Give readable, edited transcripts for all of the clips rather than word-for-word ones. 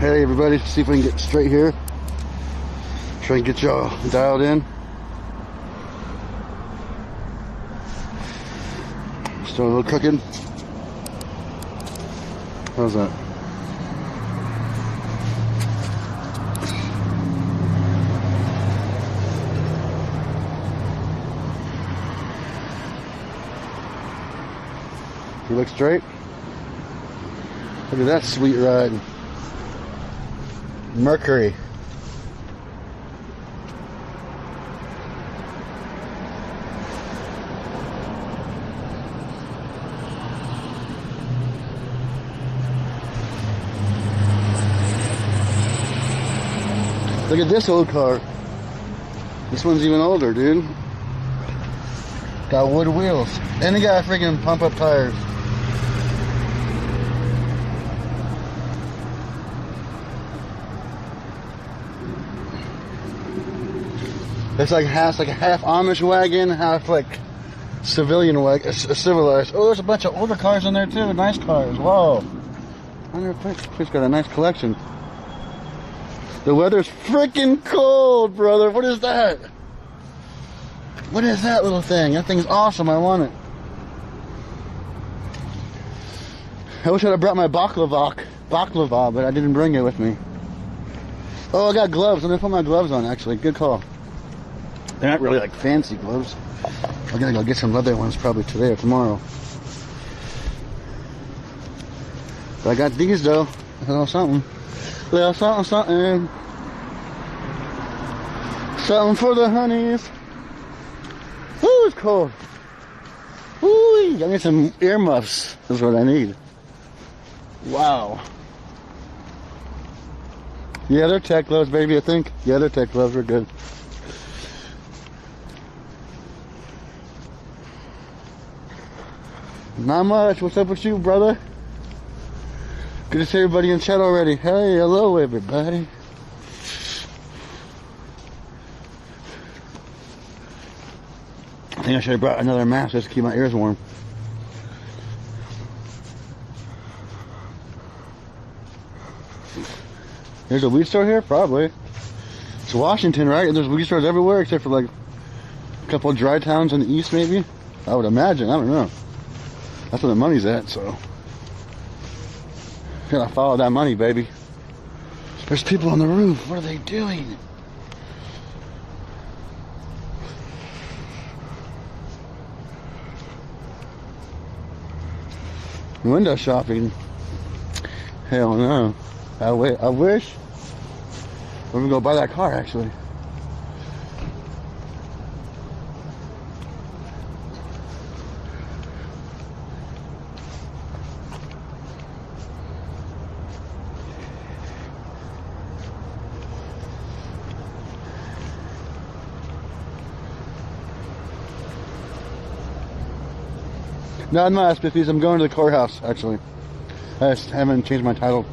Hey everybody, see if we can get straight here. Try and get y'all dialed in. Still a little cooking. How's that? You look straight. Look at that sweet ride. Mercury. Look at this old car. This one's even older, dude. Got wood wheels. And they got freaking pump up tires. It's like half Amish wagon, half like civilian wagon, civilized. Oh, there's a bunch of older cars in there too, nice cars. Whoa. I wonder if this got a nice collection. The weather's freaking cold, brother. What is that? What is that little thing? That thing's awesome. I want it. I wish I'd have brought my baklava, but I didn't bring it with me. Oh, I got gloves. I'm gonna put my gloves on. Actually, good call. They're not really like fancy gloves. I'm gonna go get some leather ones probably today or tomorrow. But I got these though. A little something. Little something, something. Something for the honeys. Ooh, it's cold. Ooh, I need some earmuffs. That's what I need. Wow. Yeah, they're tech gloves, baby, I think. Yeah, they're tech gloves. We're good. Not much. What's up with you, brother? Good to see everybody in chat already. Hey, hello, everybody. I think I should have brought another mask just to keep my ears warm. There's a weed store here? Probably. It's Washington, right? There's weed stores everywhere except for like a couple of dry towns in the east, maybe? I would imagine. I don't know. That's where the money's at, so. Gotta follow that money, baby. There's people on the roof. What are they doing? Window shopping? Hell no. I wish. We're gonna go buy that car, actually. No, I'm not Spiffy's. I'm going to the courthouse, actually. I just haven't changed my title.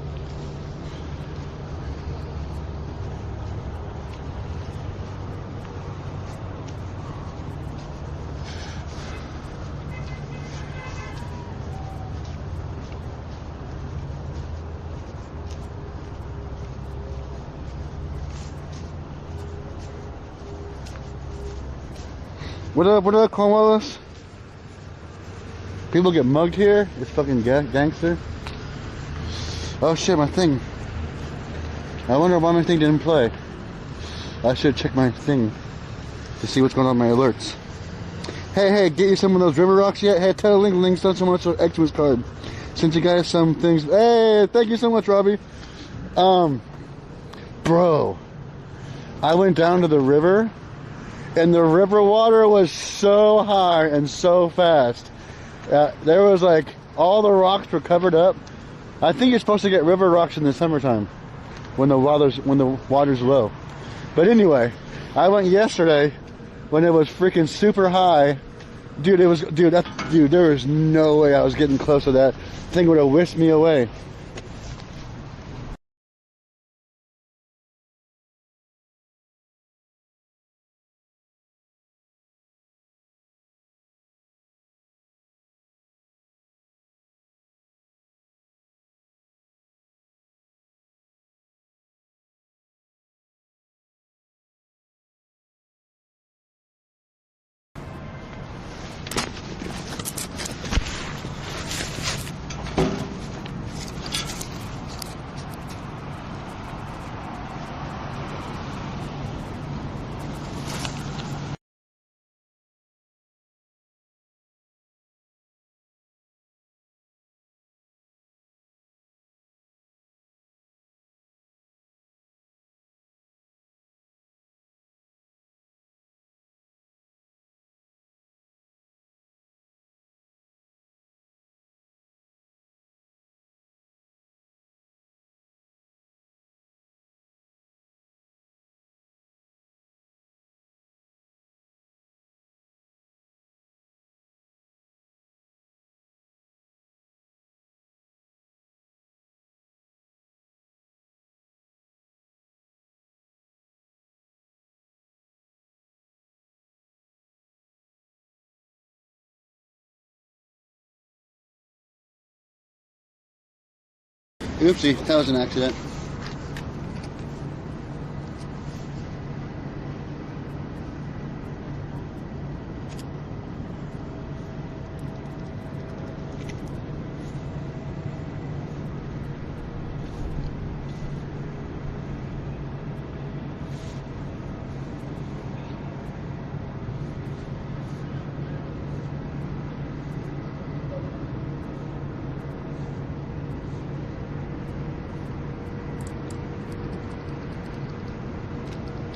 What up, Cornwallis? People get mugged here? It's fucking gangster. Oh shit, my thing. I wonder why my thing didn't play. I should check my thing to see what's going on with my alerts. Hey, get you some of those river rocks yet? Hey, tell Link's done so much for Xmas card. Since you guys some things. Hey, thank you so much, Robbie. Bro, I went down to the river and the river water was so high and so fast. There was like, all the rocks were covered up. I think you're supposed to get river rocks in the summertime when the water's low. But anyway, I went yesterday when it was freaking super high. Dude, there was no way I was getting close to that. Thing would have whisked me away. Oopsie, that was an accident.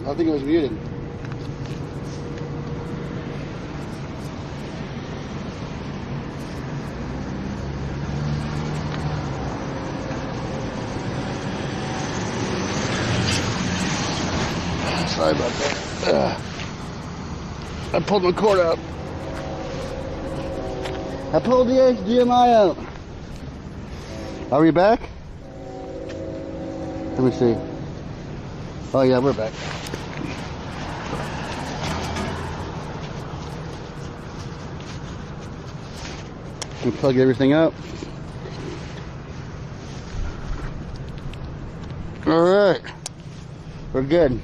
I think it was muted. Sorry about that. I pulled my cord out. I pulled the HDMI out. Are we back? Let me see. Oh yeah, we're back. We plug everything up. All right, we're good.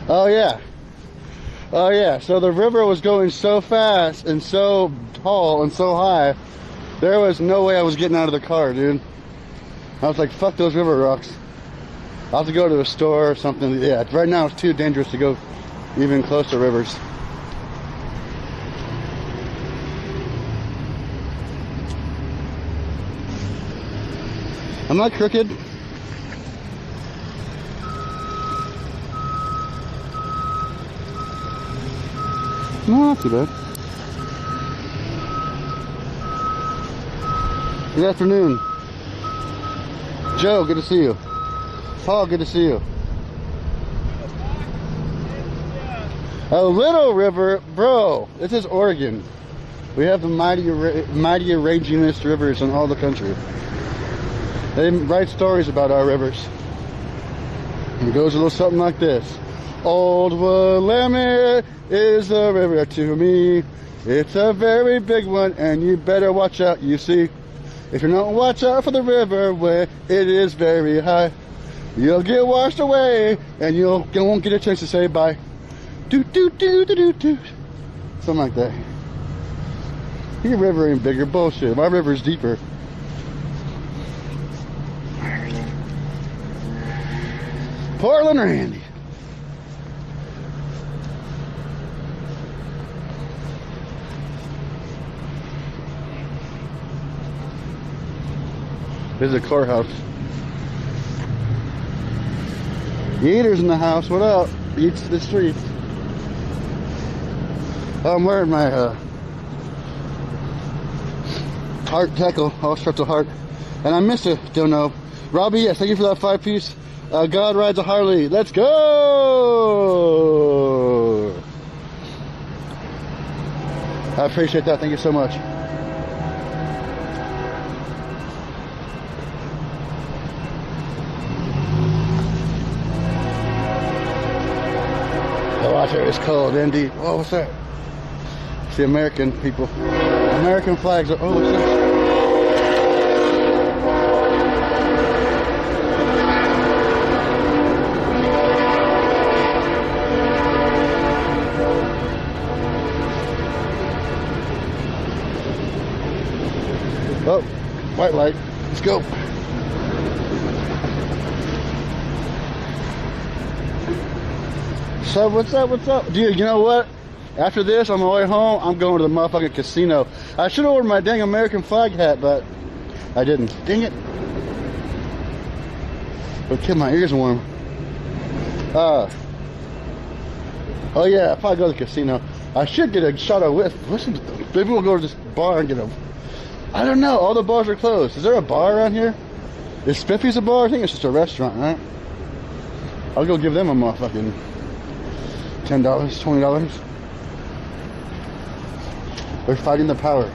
Oh yeah. Oh yeah. So the river was going so fast and so tall and so high. There was no way I was getting out of the car, dude. I was like, fuck those river rocks. I'll have to go to a store or something. Yeah, right now it's too dangerous to go even close to rivers. I'm not crooked. No, not too bad. Good afternoon. Joe, good to see you. Paul, good to see you. A little river, bro. This is Oregon. We have the mighty ragingest rivers in all the country. They write stories about our rivers. It goes a little something like this. Old Willamette is a river to me. It's a very big one, and you better watch out, you see. If you don't watch out for the river where it is very high, you'll get washed away, and you won't get a chance to say bye. Doot, doot, doot, doot, doot, doot. Something like that. Your river ain't bigger. Bullshit. My river's deeper. PortlandAndy. This is a courthouse. Eater's in the house. What up? Eats the streets. I'm wearing my heart tackle. All strapped to heart. And I missed it. Don't know. Robbie, yes, thank you for that 5-piece. God rides a Harley. Let's go! I appreciate that. Thank you so much. Oh, out there, it's cold, Andy. Oh, what's that? It's the American people. American flags are. Oh, what's this? Oh, white light. Let's go. So what's up? What's up? Dude, you know what? After this, on my way home, I'm going to the motherfucking casino. I should have worn my dang American flag hat, but I didn't. Dang it. It'll keep my ears warm. Oh yeah, I'll probably go to the casino. I should get a shot of whiskey. Listen, maybe we'll go to this bar and get a... I don't know. All the bars are closed. Is there a bar around here? Is Spiffy's a bar? I think it's just a restaurant, right? I'll go give them a motherfucking $10, $20. They're fighting the power.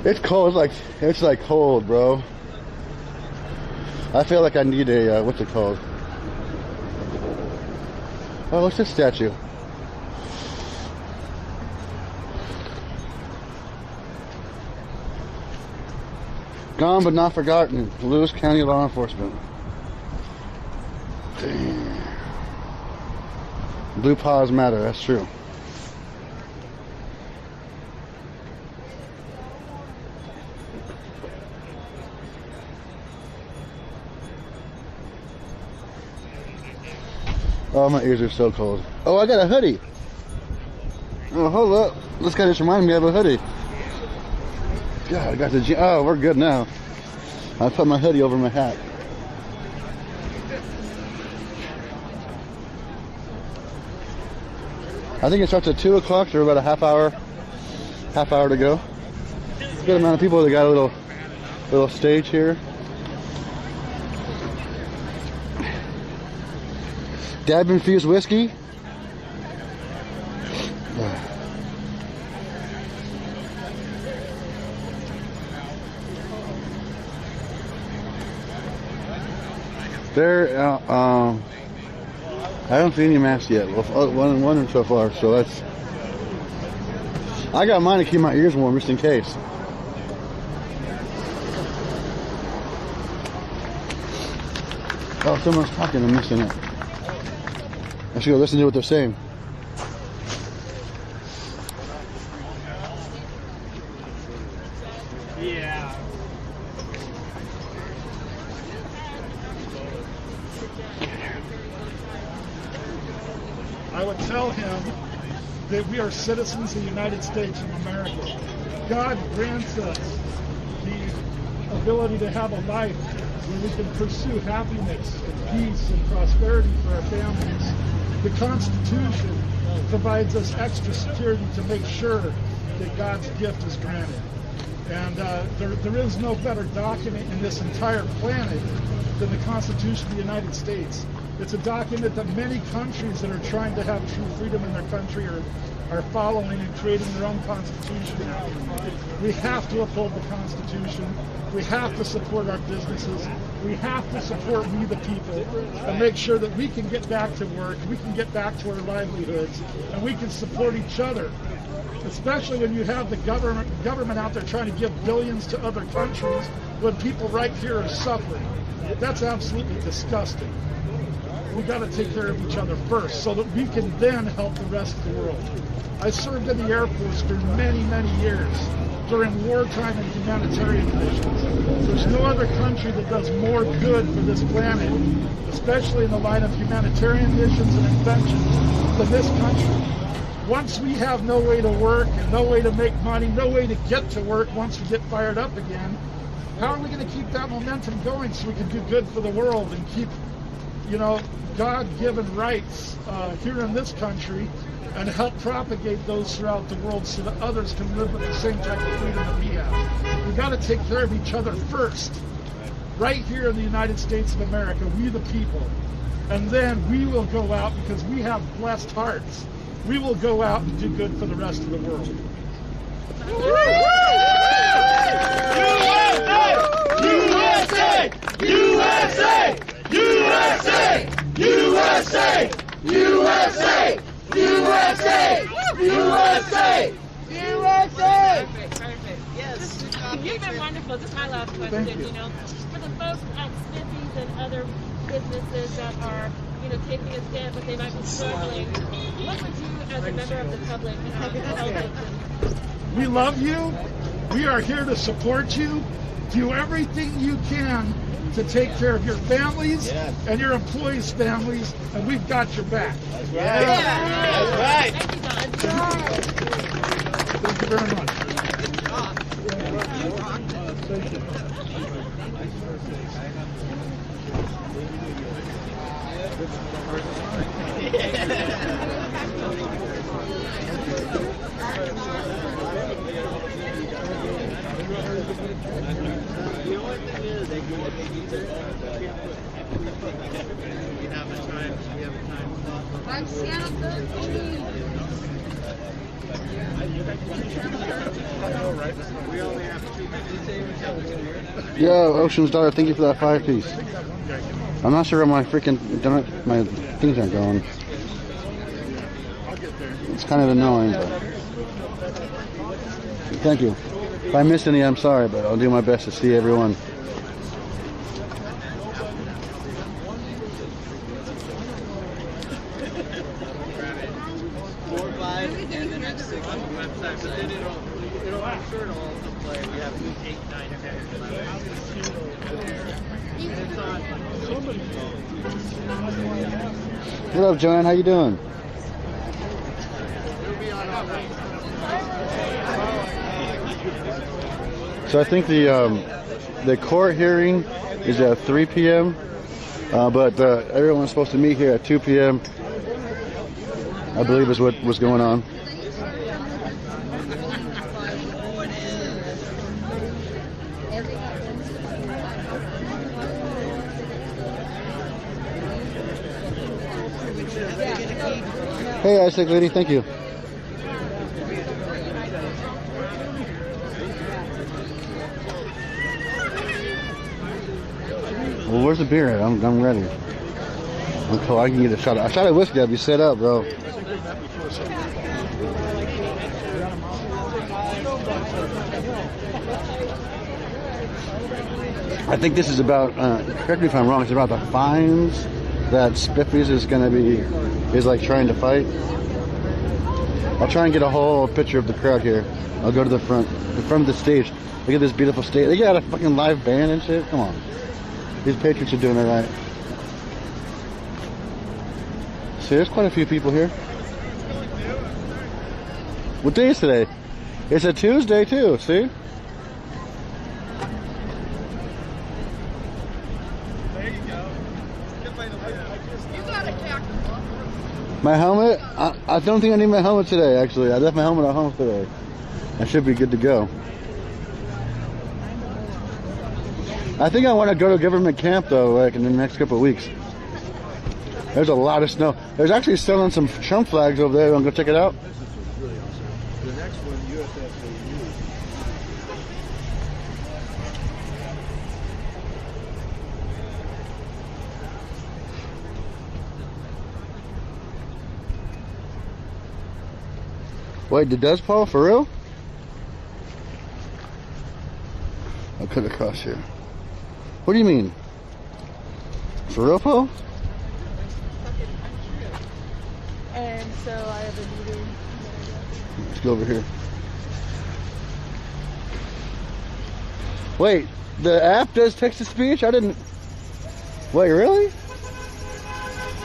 It's cold. It's like cold, bro. I feel like I need a what's it called? Oh, what's this statue? Gone but not forgotten. Lewis County Law Enforcement. Damn. Blue paws matter. That's true. Oh, my ears are so cold. Oh, I got a hoodie. Oh, hold up. This guy just reminded me of a hoodie. God, I got the gym. Oh, we're good now. I put my hoodie over my hat. I think it starts at 2 o'clock, so we're about a half hour to go. Good amount of people. They got a little stage here. Dab infused whiskey. There, I don't see any masks yet. Well, one so far, so that's. I got mine to keep my ears warm just in case. Oh, someone's talking. I'm missing it. I should go listen to what they're saying. Yeah. I would tell him that we are citizens of the United States of America. God grants us the ability to have a life where we can pursue happiness and peace and prosperity for our families. The Constitution provides us extra security to make sure that God's gift is granted. And there is no better document in this entire planet than the Constitution of the United States. It's a document that many countries that are trying to have true freedom in their country are following and creating their own constitution. We have to uphold the Constitution. We have to support our businesses. We have to support we the people and make sure that we can get back to work, we can get back to our livelihoods, and we can support each other. Especially when you have the government out there trying to give billions to other countries when people right here are suffering. That's absolutely disgusting. We got to take care of each other first so that we can then help the rest of the world. I served in the Air Force for many, many years during wartime and humanitarian missions. There's no other country that does more good for this planet, especially in the line of humanitarian missions and inventions, than this country. Once we have no way to work and no way to make money, no way to get to work once we get fired up again, how are we going to keep that momentum going so we can do good for the world and keep, God-given rights here in this country and help propagate those throughout the world so that others can live with the same type of freedom that we have? We've got to take care of each other first, right here in the United States of America, we the people. And then we will go out, because we have blessed hearts, we will go out and do good for the rest of the world. USA! USA! USA! USA! USA! USA! USA! USA! Perfect. Yes. You've been wonderful. This is my last question. For the folks at Spiffy's and other businesses that are, taking a stand, but they might be struggling, what would you, as a member of the public, help them? We love you. We are here to support you. Do everything you can to take care of your families and your employees' families, and we've got your back. That's right. That's right. Thank you very much. Thank you. I'm Seattle. Yo, Ocean's Daughter, thank you for that 5-piece. I'm not sure why my freaking my things aren't going. It's kind of annoying, but thank you. If I missed any, I'm sorry, but I'll do my best to see everyone. What up, Joanne? How you doing? So I think the court hearing is at 3 p.m. But everyone's supposed to meet here at 2 p.m. I believe is what was going on. Hey, Isaac lady, thank you. Well, where's the beer at? I'm ready. Until I can get a shot of whiskey, I'll be set up, bro. I think this is about, correct me if I'm wrong, it's about the fines that Spiffy's is like trying to fight. I'll try and get a whole picture of the crowd here. I'll go to the front of the stage. Look at this beautiful stage. They got a fucking live band and shit. Come on. These patriots are doing it right. See, there's quite a few people here. What day is today? It's a Tuesday too, see? There you go. You got a jacket. My helmet? I don't think I need my helmet today, actually. I left my helmet at home today. I should be good to go. I think I want to go to government camp, though, like in the next couple of weeks. There's a lot of snow. There's actually selling some Trump flags over there. Want to go check it out? The next one, you have to have Wait, did Des Paul? For real? I'll cut across here. What do you mean? For real, Paul? And so I have a meeting. Let's go over here. Wait, the app does text-to-speech? I didn't... Wait, really?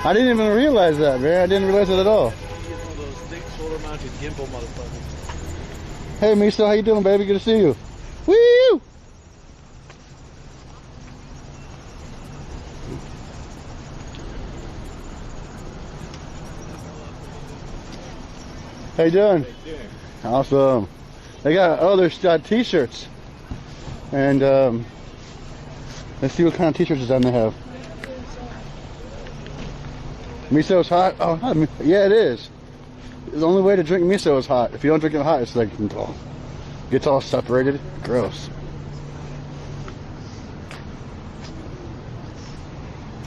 I didn't even realize that, man. I didn't realize it at all. one of those thick shoulder-mounted gimbal motherfuckers. Hey, Miso, how you doing, baby? Good to see you. Woo! How you doing? Awesome. They got, there's t-shirts. And let's see what kind of t-shirts design they have. Miso's hot? Oh, hot. Yeah, it is. The only way to drink miso is hot. If you don't drink it hot, it's like, gets all separated. Gross.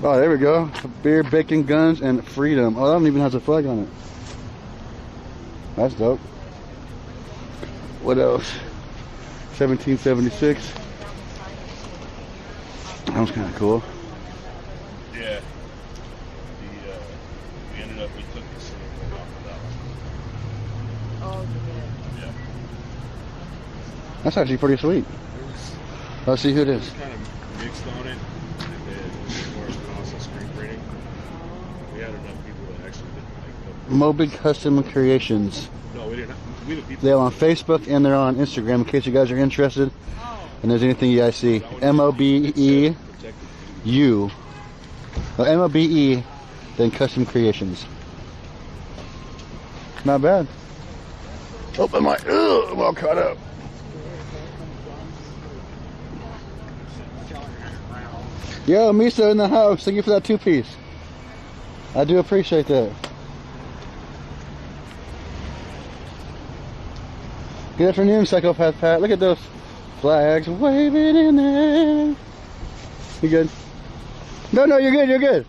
Oh, there we go. Beer, bacon, guns, and freedom. Oh, that one even has a flag on it. That's dope. What else? 1776. That was kind of cool. Yeah. We ended up, we took the city off of that one. Oh, yeah. Yeah. That's actually pretty sweet. Let's see who it is. Kind of mixed on it, and then more constant screen printing. We had enough people that actually didn't like Moby Custom Creations. No, we didn't. We the people. They're on Facebook and they're on Instagram in case you guys are interested. And there's anything you guys see. MOBEU. MOBE, then Custom Creations. Not bad. Oh, I'm all caught up. Yo, Misa in the house. Thank you for that 2-piece. I do appreciate that. Good afternoon, Psychopath Pat. Look at those flags waving in there. You good? No, you're good, you're good.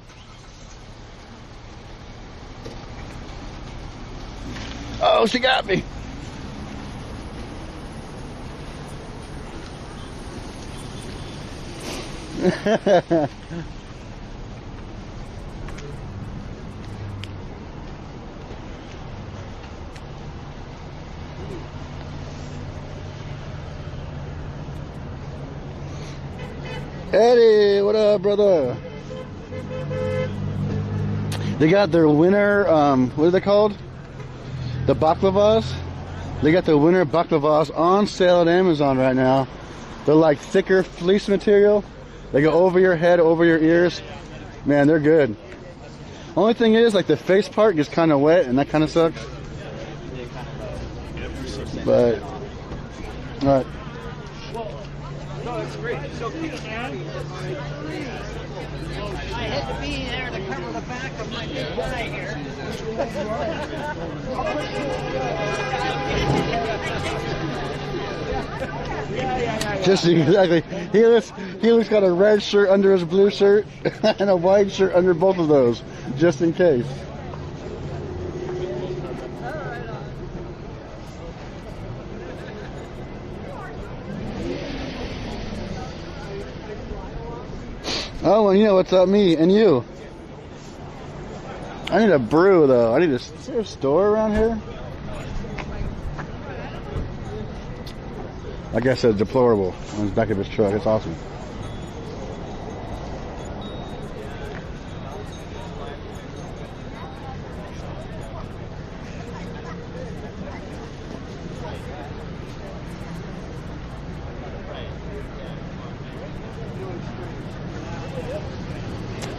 Oh, she got me. Eddie, what up, brother? They got their winter, what are they called? The baklavas. They got the winter baklavas on sale at Amazon right now. They're like thicker fleece material. They go over your head, over your ears. Man, they're good. Only thing is, like, the face part gets kind of wet, and that kind of sucks. But, alright. No, that's great. So I had to be there to cover the back of my big guy here. Just exactly. Helix got a red shirt under his blue shirt and a white shirt under both of those, just in case. Oh, and you know what's up, me and you. I need a brew though. Is there a store around here? I guess it's deplorable on the back of his truck. It's awesome.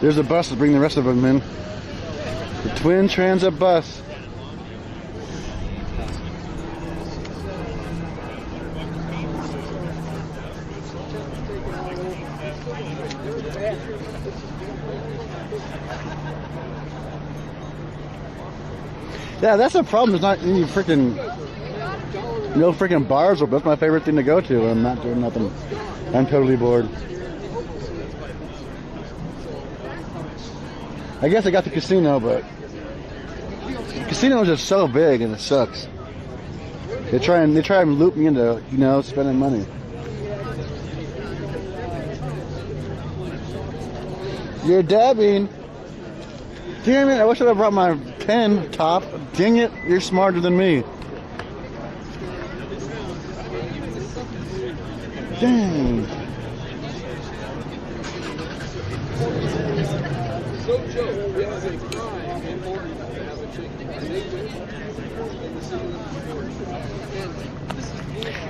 There's a bus to bring the rest of them in. The Twin Transit bus. Yeah, that's the problem. There's not any no freaking bars open. That's my favorite thing to go to when I'm not doing nothing. I'm totally bored. I guess I got the casino, but the casino is just so big and it sucks. They try and loop me into, spending money. You're dabbing. Damn it, I wish I had brought my pen top. Dang it, you're smarter than me. Dang.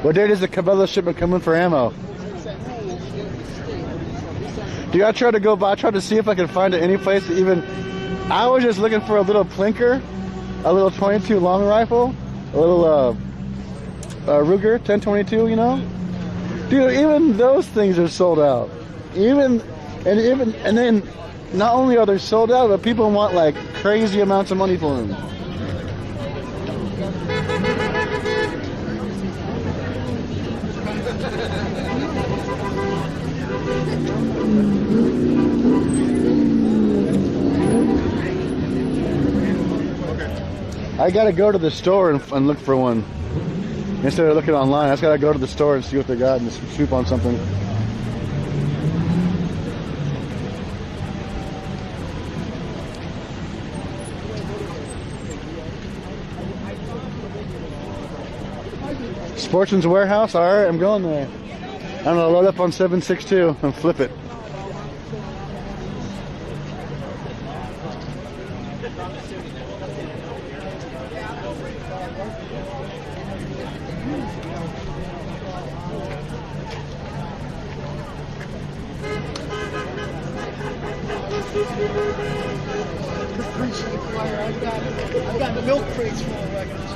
What date is the Cabela shipment coming for ammo? Dude, I tried to see if I could find it any place to even. I was just looking for a little plinker, a little 22 long rifle, a little Ruger 1022, Dude, even those things are sold out. And then not only are they sold out, but people want like crazy amounts of money for them. I gotta go to the store and look for one. Instead of looking online, I just gotta go to the store and see what they got and just swoop on something. Sportsman's Warehouse, alright, I'm going there. I'm gonna load up on 762 and flip it. I've got the milk crates full of records.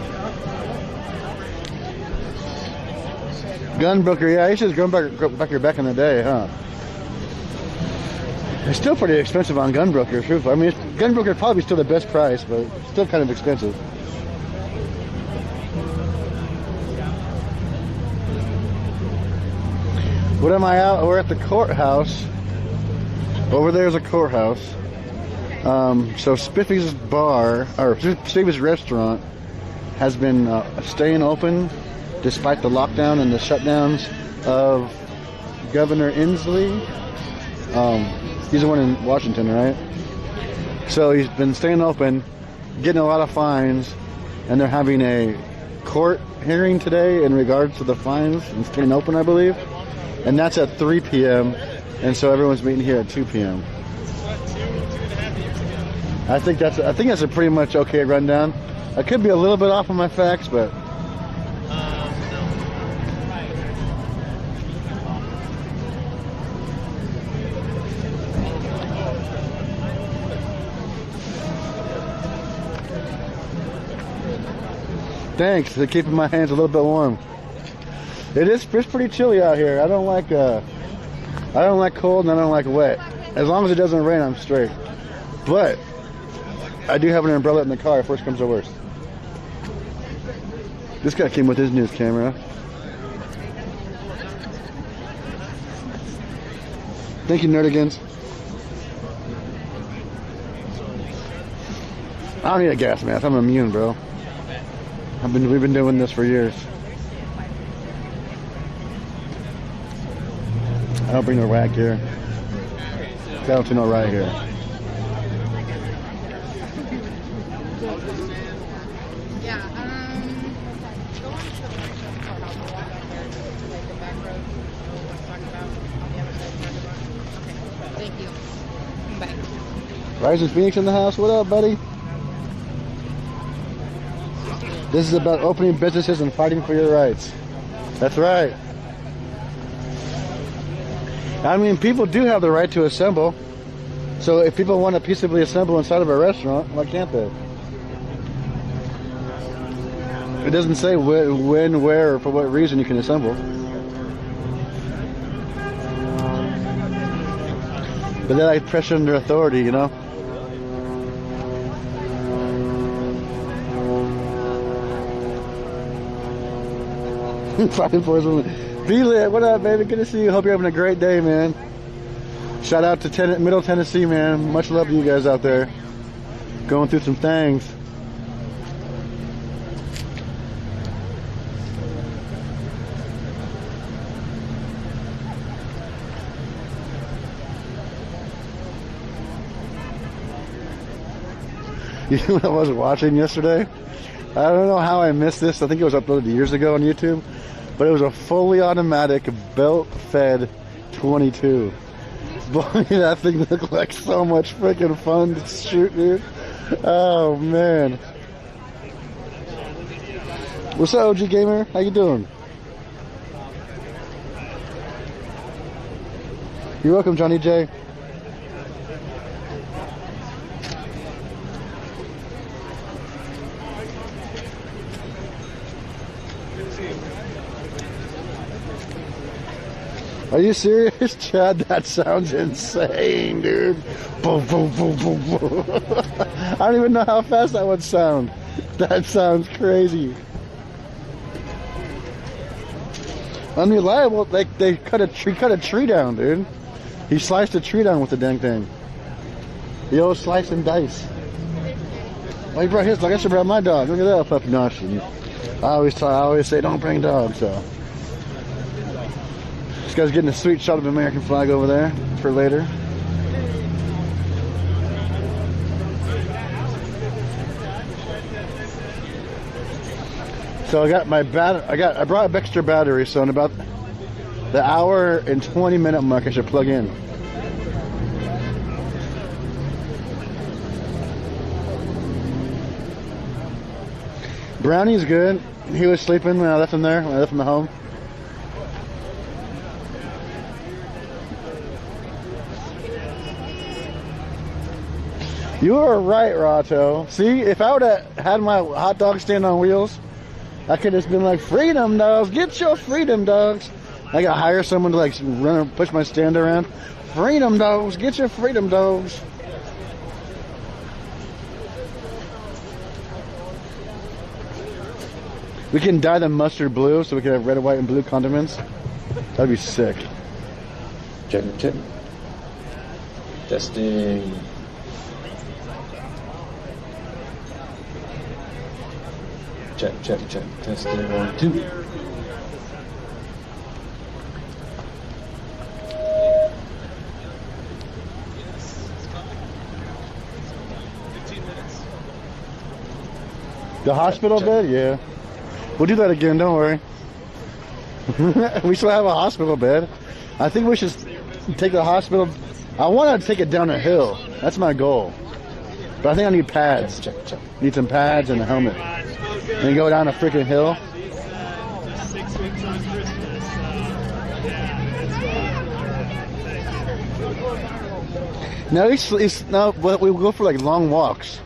Gunbroker, yeah, I used to go back here back in the day, huh? It's still pretty expensive on Gunbroker, truthfully. I mean, Gunbroker is probably still the best price, but still kind of expensive. What am I out? We're at the courthouse. Over there's a courthouse. So Spiffy's bar, or Spiffy's restaurant, has been staying open despite the lockdown and the shutdowns of Governor Inslee. He's the one in Washington, right? So he's been staying open, getting a lot of fines, and they're having a court hearing today in regards to the fines and staying open, I believe. And that's at 3 p.m. And so everyone's meeting here at 2 p.m. I think that's a pretty much okay rundown. I could be a little bit off on my facts, but thanks for keeping my hands a little bit warm. It's pretty chilly out here. I don't like cold and I don't like wet. As long as it doesn't rain, I'm straight. But I do have an umbrella in the car if worst comes to worst. This guy came with his news camera. Thank you, Nerdigans. I don't need a gas mask. I'm immune, bro. We've been doing this for years. I don't bring no rag here. I don't see no rag here. Thank you. Bye. Rising Phoenix in the house. What up, buddy? This is about opening businesses and fighting for your rights. That's right. I mean, people do have the right to assemble. So if people want to peaceably assemble inside of a restaurant, why can't they? It doesn't say when, where, or for what reason you can assemble. But then I pressure under authority, you know? Fighting for something. B-Lit, what up, baby? Good to see you. Hope you're having a great day, man. Shout out to Middle Tennessee, man. Much love to you guys out there. Going through some things. You know what I was watching yesterday? I don't know how I missed this. I think it was uploaded years ago on YouTube. But it was a fully automatic belt-fed 22. Boy, that thing looked like so much freaking fun to shoot, dude. Oh, man. What's up, OG Gamer? How you doing? You're welcome, Johnny J. Are you serious, Chad? That sounds insane, dude. Boom, boom, boom, boom, boom. I don't even know how fast that would sound. That sounds crazy. Unreliable. Like they cut a tree down, dude. He sliced a tree down with the dang thing. The old slice and dice. Oh, he brought his dog. I should bring my dog. Look at that puppy nosh. I always say don't bring dogs. So. This guy's getting a sweet shot of the American flag over there for later. So I brought extra battery, so in about the hour and 20-minute mark I should plug in. Brownie's good. He was sleeping when I left him there, when I left him at home. You are right, Rato. See, if I would have had my hot dog stand on wheels, I could have just been like, freedom dogs, get your freedom dogs. I got to hire someone to like run and push my stand around. Freedom dogs, get your freedom dogs. We can dye them mustard blue so we can have red, white, and blue condiments. That'd be sick. Check, check. Testing. Check, check, check. Testing 1, 2. The hospital check. bed? Yeah. We'll do that again, don't worry. We still have a hospital bed. I think we should take the hospital. I want to take it down a hill. That's my goal. But I think I need pads. Check, check. Need some pads and a helmet. And go down a freaking hill. 6 weeks on Christmas. No, we go for like long walks.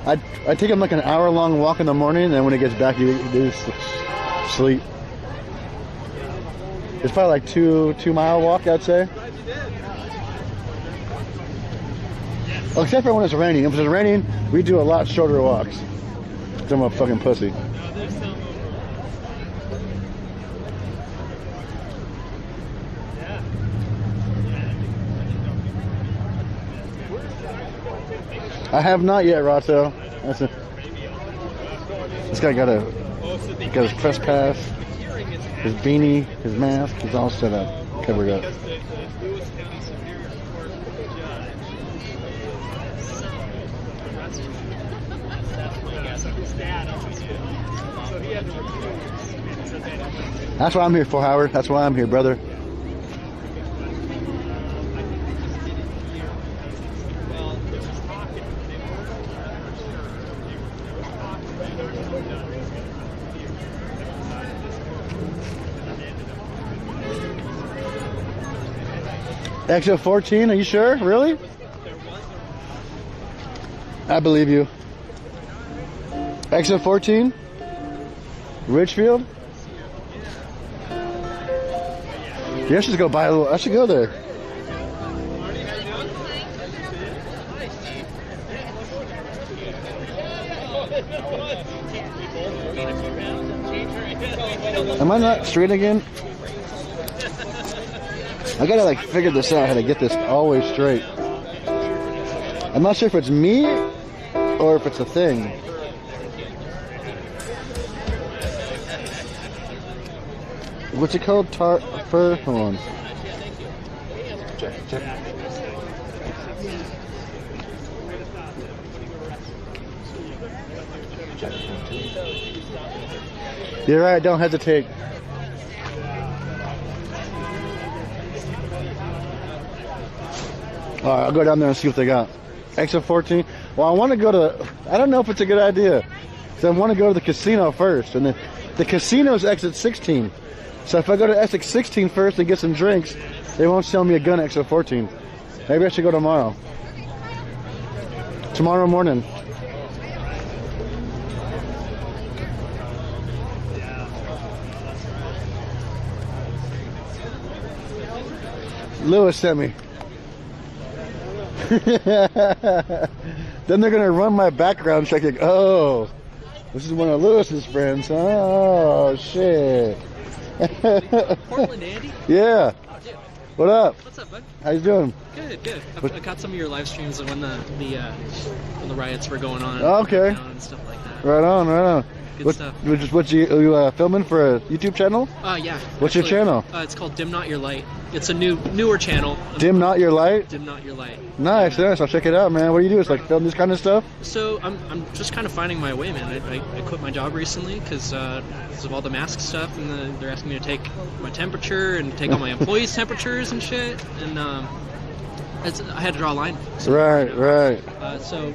I take him like an hour-long walk in the morning, and then when he gets back, he just sleep. It's probably like two-mile walk, I'd say. Well, except for when it's raining. If it's raining, we do a lot shorter walks. 'Cause I'm a fucking pussy. I have not yet, Rato. This guy got his press pass, his beanie, his mask. He's all set up, covered up. That's what I'm here for, Howard. That's why I'm here, brother. Exit 14, are you sure? Really? I believe you. Exit 14? Ridgefield? Yeah, I should go buy a little. I should go there. Am I not straight again? I gotta like figure this out how to get this always straight. I'm not sure if it's me or if it's a thing. What's it called? Fur? Hold on. Check, check. Check, 1, 2. You're right, don't hesitate. Alright, I'll go down there and see what they got. Exit 14. Well, I want to go to... I don't know if it's a good idea. So I want to go to the casino first. And the casino's exit 16. So if I go to exit 16 first and get some drinks, they won't sell me a gun at exit 14. Maybe I should go tomorrow. Tomorrow morning. Lewis sent me. Then they're gonna run my background check. Like, oh, this is one of Lewis's friends. Oh shit. PortlandAndy? Yeah. Oh, dude. What up? What's up, bud? How you doing? Good, good. I caught some of your live streams when the riots were going on. Okay. And stuff like that. Right on, right on. Good stuff. What you filming for a YouTube channel? Yeah. What's your channel? It's called Dim Not Your Light. It's a newer channel. Dim Not Your Light? Dim Not Your Light. Nice, nice. I'll check it out, man. What do you do? It's like film this kind of stuff? So I'm just kind of finding my way, man. I quit my job recently because of all the mask stuff, and they're asking me to take my temperature and take all my employees' temperatures and shit, and I had to draw a line. So, Right. So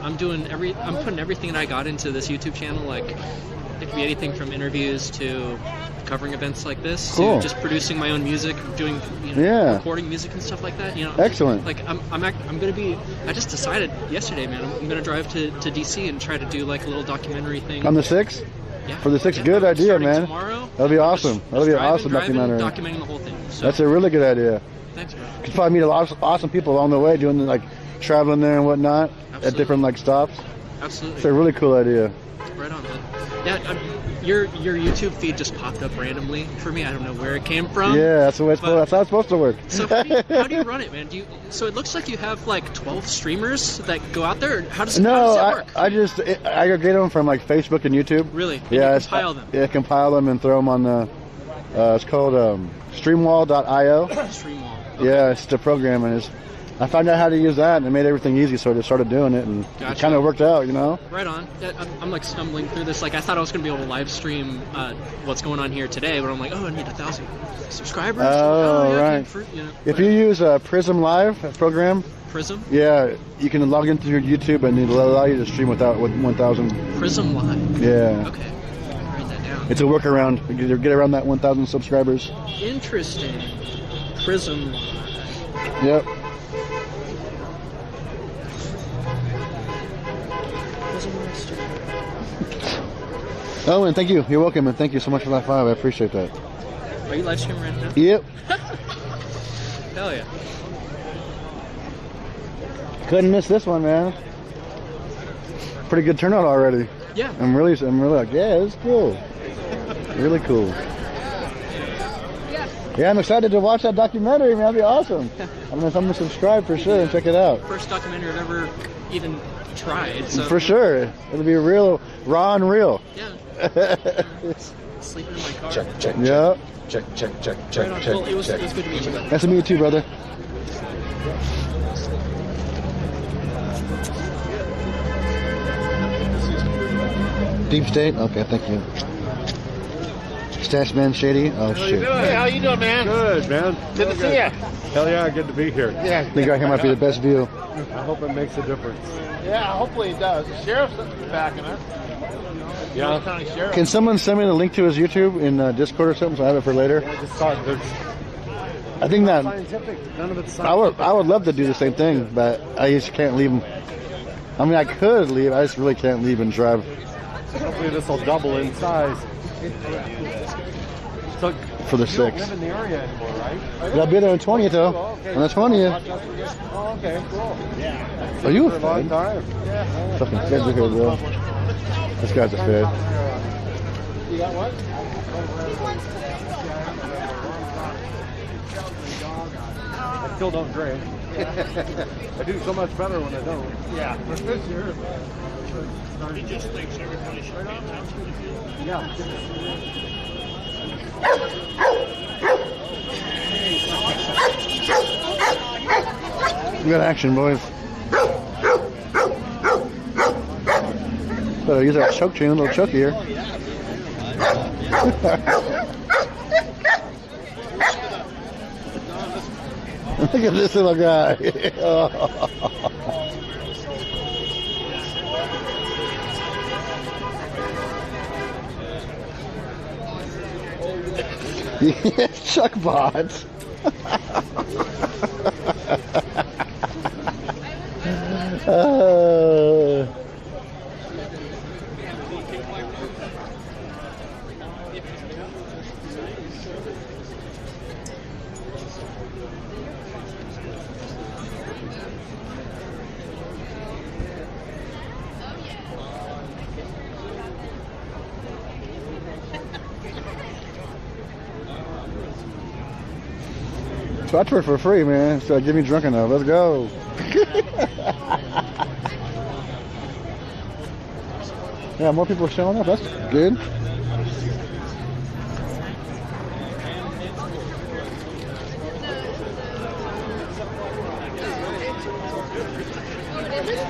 I'm putting everything that I got into this YouTube channel. Like, it could be anything from interviews to covering events like this, cool, to just producing my own music, doing recording music and stuff like that. Excellent. Like I'm gonna be. I just decided yesterday, man. I'm gonna drive to DC and try to do like a little documentary thing. On the 6th? Yeah. For the 6th, good idea, man. Tomorrow. That'll be awesome. That'll be an awesome documentary. Documenting the whole thing. So, that's a really good idea. Thanks, man. You could probably meet a lot of awesome people along the way, doing like traveling there and whatnot. Absolutely. At different like stops. Absolutely. It's a really cool idea. Right on, man. Yeah, your YouTube feed just popped up randomly for me. I don't know where it came from. Yeah, that's the way that's how it's supposed to work. So how do you run it, man? So it looks like you have like 12 streamers that go out there. How does that work? I just aggregate them from like Facebook and YouTube. Really? And Yeah, you compile them. Yeah, compile them and throw them on the. It's called Streamwall.io. Streamwall. Okay. Yeah, it's the program, and I found out how to use that, and it made everything easy, so I just started doing it, and it kind of worked out, you know? Right on. I'm like stumbling through this. Like, I thought I was going to be able to live stream what's going on here today, but I'm like, oh, I need 1,000 subscribers. Oh, yeah, right. If you use Prism Live program, Prism? Yeah, you can log into your YouTube, and it'll allow you to stream with 1,000. Prism Live? Yeah. Okay. Write that down. It's a workaround. You get around that 1,000 subscribers. Interesting. Prism Live. Yep. Oh, and thank you. You're welcome, and thank you so much for that 5. I appreciate that. Are you live streaming right now? Yep. Hell yeah. Couldn't miss this one, man. Pretty good turnout already. Yeah. I'm really like, yeah, it's cool. Really cool. Yeah, I'm excited to watch that documentary, man. That'd be awesome. I'm gonna subscribe for sure and check it out. First documentary I've ever even tried. So. For sure. It'll be real, raw and real. Yeah. Sleeping in my car. Check. Yep. Check. Right on. Well, it was good to meet you. Nice to meet you too, brother. Deep State? Okay, thank you. Stash Man Shady? Oh, shit. Hey, how you doing, man? Good, man. Good to see you. Hell yeah, good to be here. Yeah. I think right here might be the best view. I hope it makes a difference. Yeah, hopefully it does. The sheriff's backing us. Yeah. County Sheriff. Can someone send me the link to his YouTube in Discord or something so I have it for later? I just thought there's I think that scientific. None of it's I would love to do the same thing, but I just can't leave. I mean, I could leave. I just really can't leave and drive. Hopefully this will double in size. So, For the you don't 6. live in the area anymore, right? I'll be there on the 20th, though. Oh, okay. On the 20th. Oh, okay, cool. Yeah. Are you a For a long fed? time. Yeah. Fucking feds are here, bro. This guy's a fed. You got what? I still don't drink. I do so much better when I don't. Yeah, for sure. Yeah. We got action, boys. Better use that choke chain, a little choke here. Look at this little guy. Yes, Chuck bots. So I tour for free, man. So get me drunk enough. Let's go. Yeah, more people are showing up. That's good.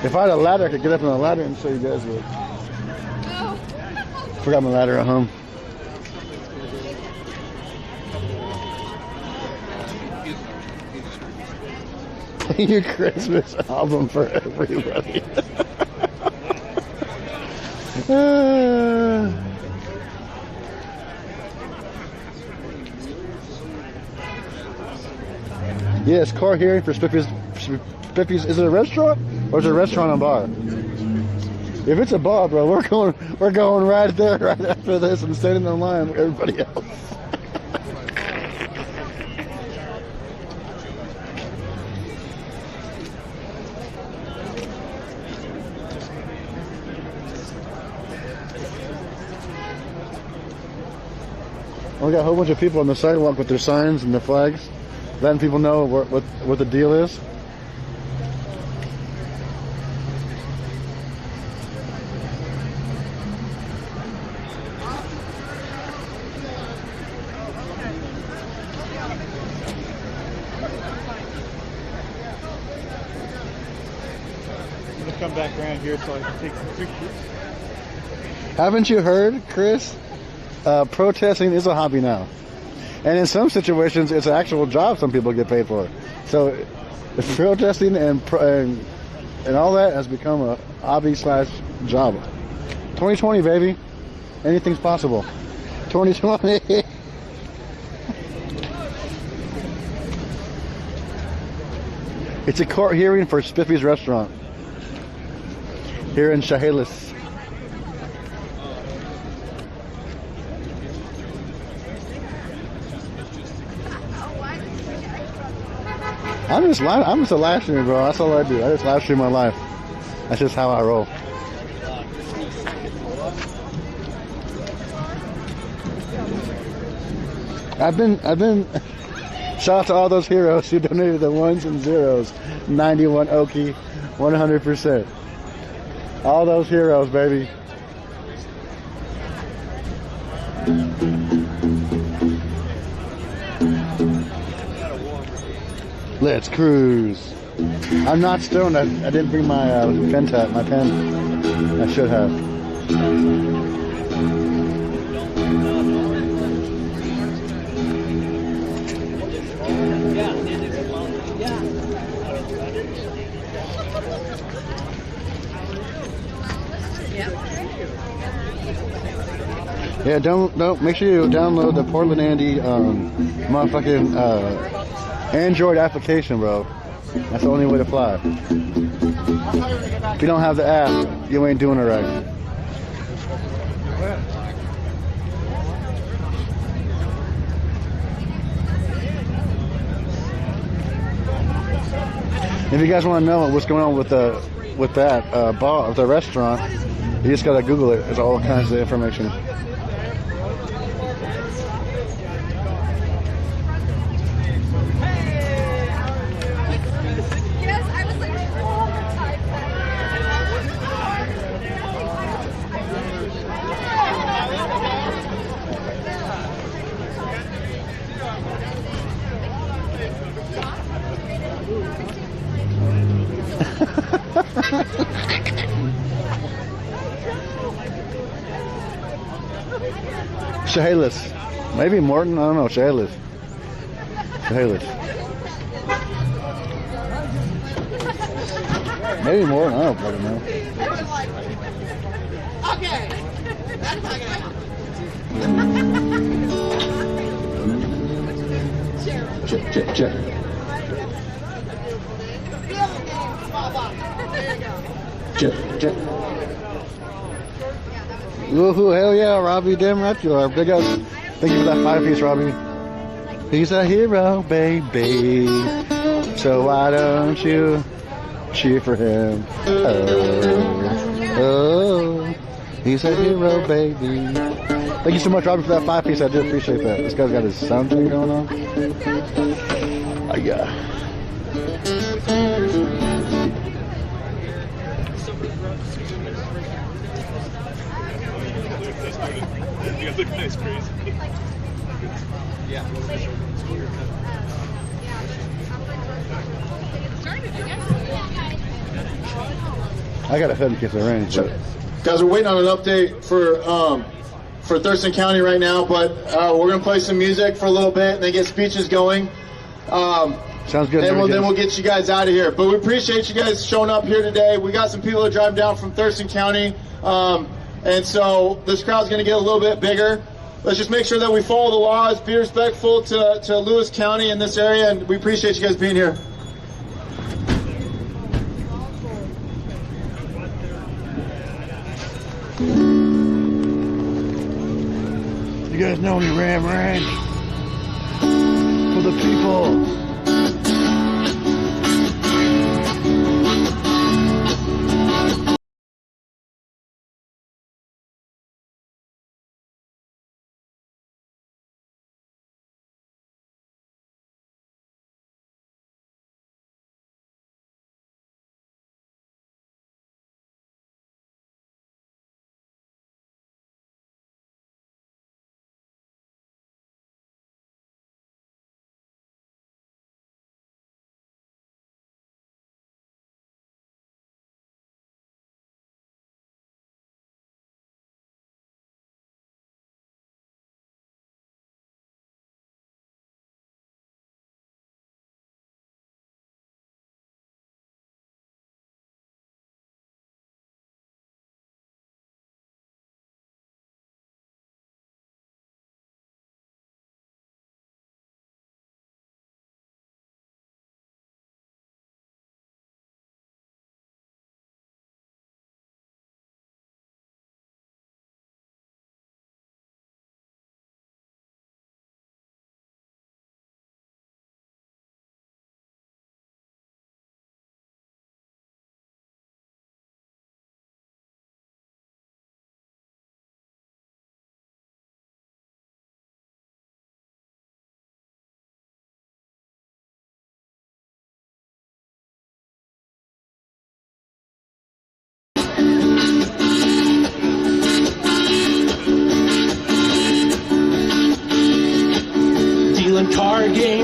If I had a ladder, I could get up on the ladder and show you guys what. Forgot my ladder at home. Your Christmas album for everybody. Yes, car hearing for Spiffy's. Is it a restaurant or is it a restaurant and bar? If it's a bar, bro, we're going right there right after this and standing in line with everybody else. We got a whole bunch of people on the sidewalk with their signs and their flags, letting people know what the deal is. I'm gonna come back around here so I can take some pictures. Haven't you heard, Chris? Protesting is a hobby now. And in some situations, it's an actual job some people get paid for. So protesting and all that has become a hobby / job. 2020, baby. Anything's possible. 2020. It's a court hearing for Spiffy's restaurant here in Chehalis. I'm just a live streamer, bro. That's all I do. I just live stream my life. That's just how I roll. I've been shout out to all those heroes who donated the ones and zeros. 91 Okie, 100%. All those heroes, baby. Let's cruise. I'm not stoned. I didn't bring my pen. I should have. Yeah, don't make sure you download the PortlandAndy motherfucking Android application, bro. That's the only way to fly. If you don't have the app, you ain't doing it right. If you guys want to know what's going on with that bar, the restaurant, you just gotta Google it. There's all kinds of information. Chehalis. Maybe Morton, I don't know, Chehalis. Maybe Morton, I don't fucking know. Okay. That's not gonna happen. Check. Check. Woohoo, hell yeah, Robbie, damn right you are. Big up. Thank you for that 5-piece, Robbie. He's a hero, baby. So why don't you cheer for him? Oh, he's a hero, baby. Thank you so much, Robbie, for that 5-piece. I do appreciate that. This guy's got his sound thing going on. Yeah. You look nice, crazy. Yeah. I got a hood in case it rains. Guys, we're waiting on an update for Thurston County right now, but we're gonna play some music for a little bit and then get speeches going. Sounds good. And then we'll get you guys out of here. But we appreciate you guys showing up here today. We got some people that drive down from Thurston County, and so this crowd's gonna get a little bit bigger. Let's just make sure that we follow the laws, be respectful to Lewis County in this area, and we appreciate you guys being here. You guys know any Ram Ranch? For the people.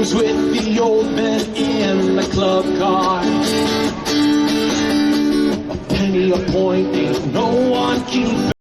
times with the old men in the club car. A penny a point, ain't no one keeping.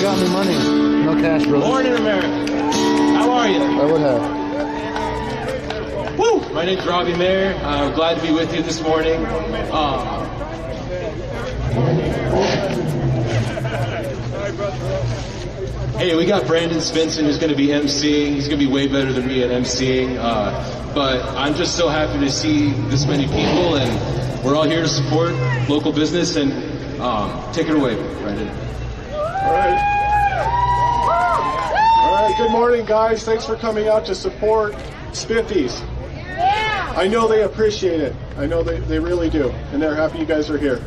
Got any money? No cash, brother. Morning, America. How are you? I would have. Woo! My name's Robbie Mayer. I'm glad to be with you this morning. Hey, we got Brandon Svensson who's going to be emceeing. He's going to be way better than me at emceeing. But I'm just so happy to see this many people, and we're all here to support local business. And take it away, Brandon. All right. Good morning, guys. Thanks for coming out to support Spiffies. I know they appreciate it. I know they really do, and they're happy you guys are here.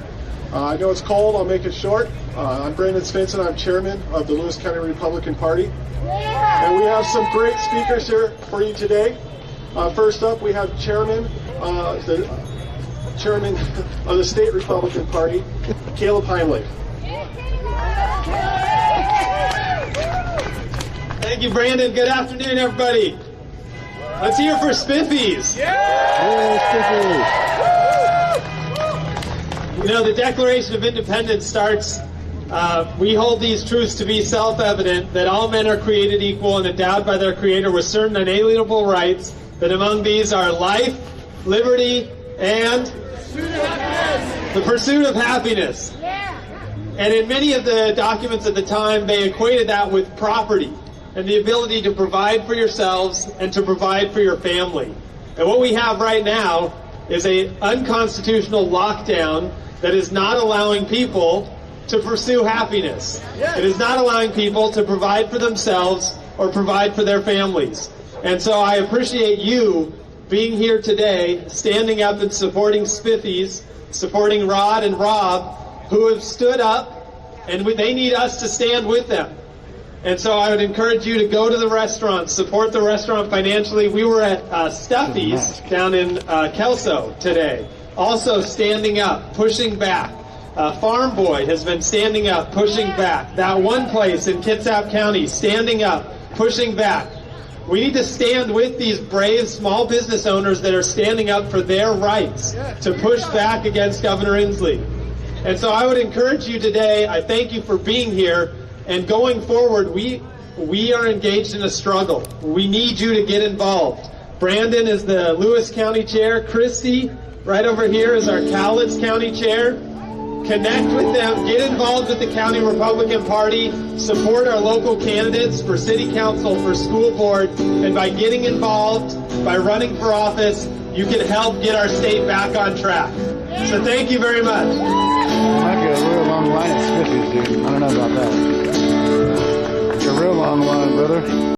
I know it's cold. I'll make it short. I'm Brandon Svensson. I'm chairman of the Lewis County Republican Party, and we have some great speakers here for you today. First up, we have the chairman of the state Republican Party, Caleb Heimlich. Thank you, Brandon. Good afternoon, everybody. Let's hear for Spiffies. You know, the Declaration of Independence starts, we hold these truths to be self-evident, that all men are created equal and endowed by their Creator with certain unalienable rights, that among these are life, liberty, and the pursuit of happiness. And in many of the documents at the time, they equated that with property. and the ability to provide for yourselves and to provide for your family. And what we have right now is an unconstitutional lockdown that is not allowing people to pursue happiness. It is not allowing people to provide for themselves or provide for their families. And so I appreciate you being here today, standing up and supporting Spiffy's, supporting Rod and Rob, who have stood up, and they need us to stand with them. And so I would encourage you to go to the restaurant, support the restaurant financially. We were at Stuffy's down in Kelso today, also standing up, pushing back. Farm Boy has been standing up, pushing back. That one place in Kitsap County, standing up, pushing back. We need to stand with these brave small business owners that are standing up for their rights to push back against Governor Inslee. And so I would encourage you today, I thank you for being here, and going forward, we are engaged in a struggle. We need you to get involved. Brandon is the Lewis County Chair. Christy, right over here, is our Cowlitz County Chair. Connect with them, get involved with the County Republican Party, support our local candidates for City Council, for School Board, and by getting involved, by running for office, you can help get our state back on track. So thank you very much. Might be a real long line at Spiffy's, dude. I don't know about that. It's a real long line, brother.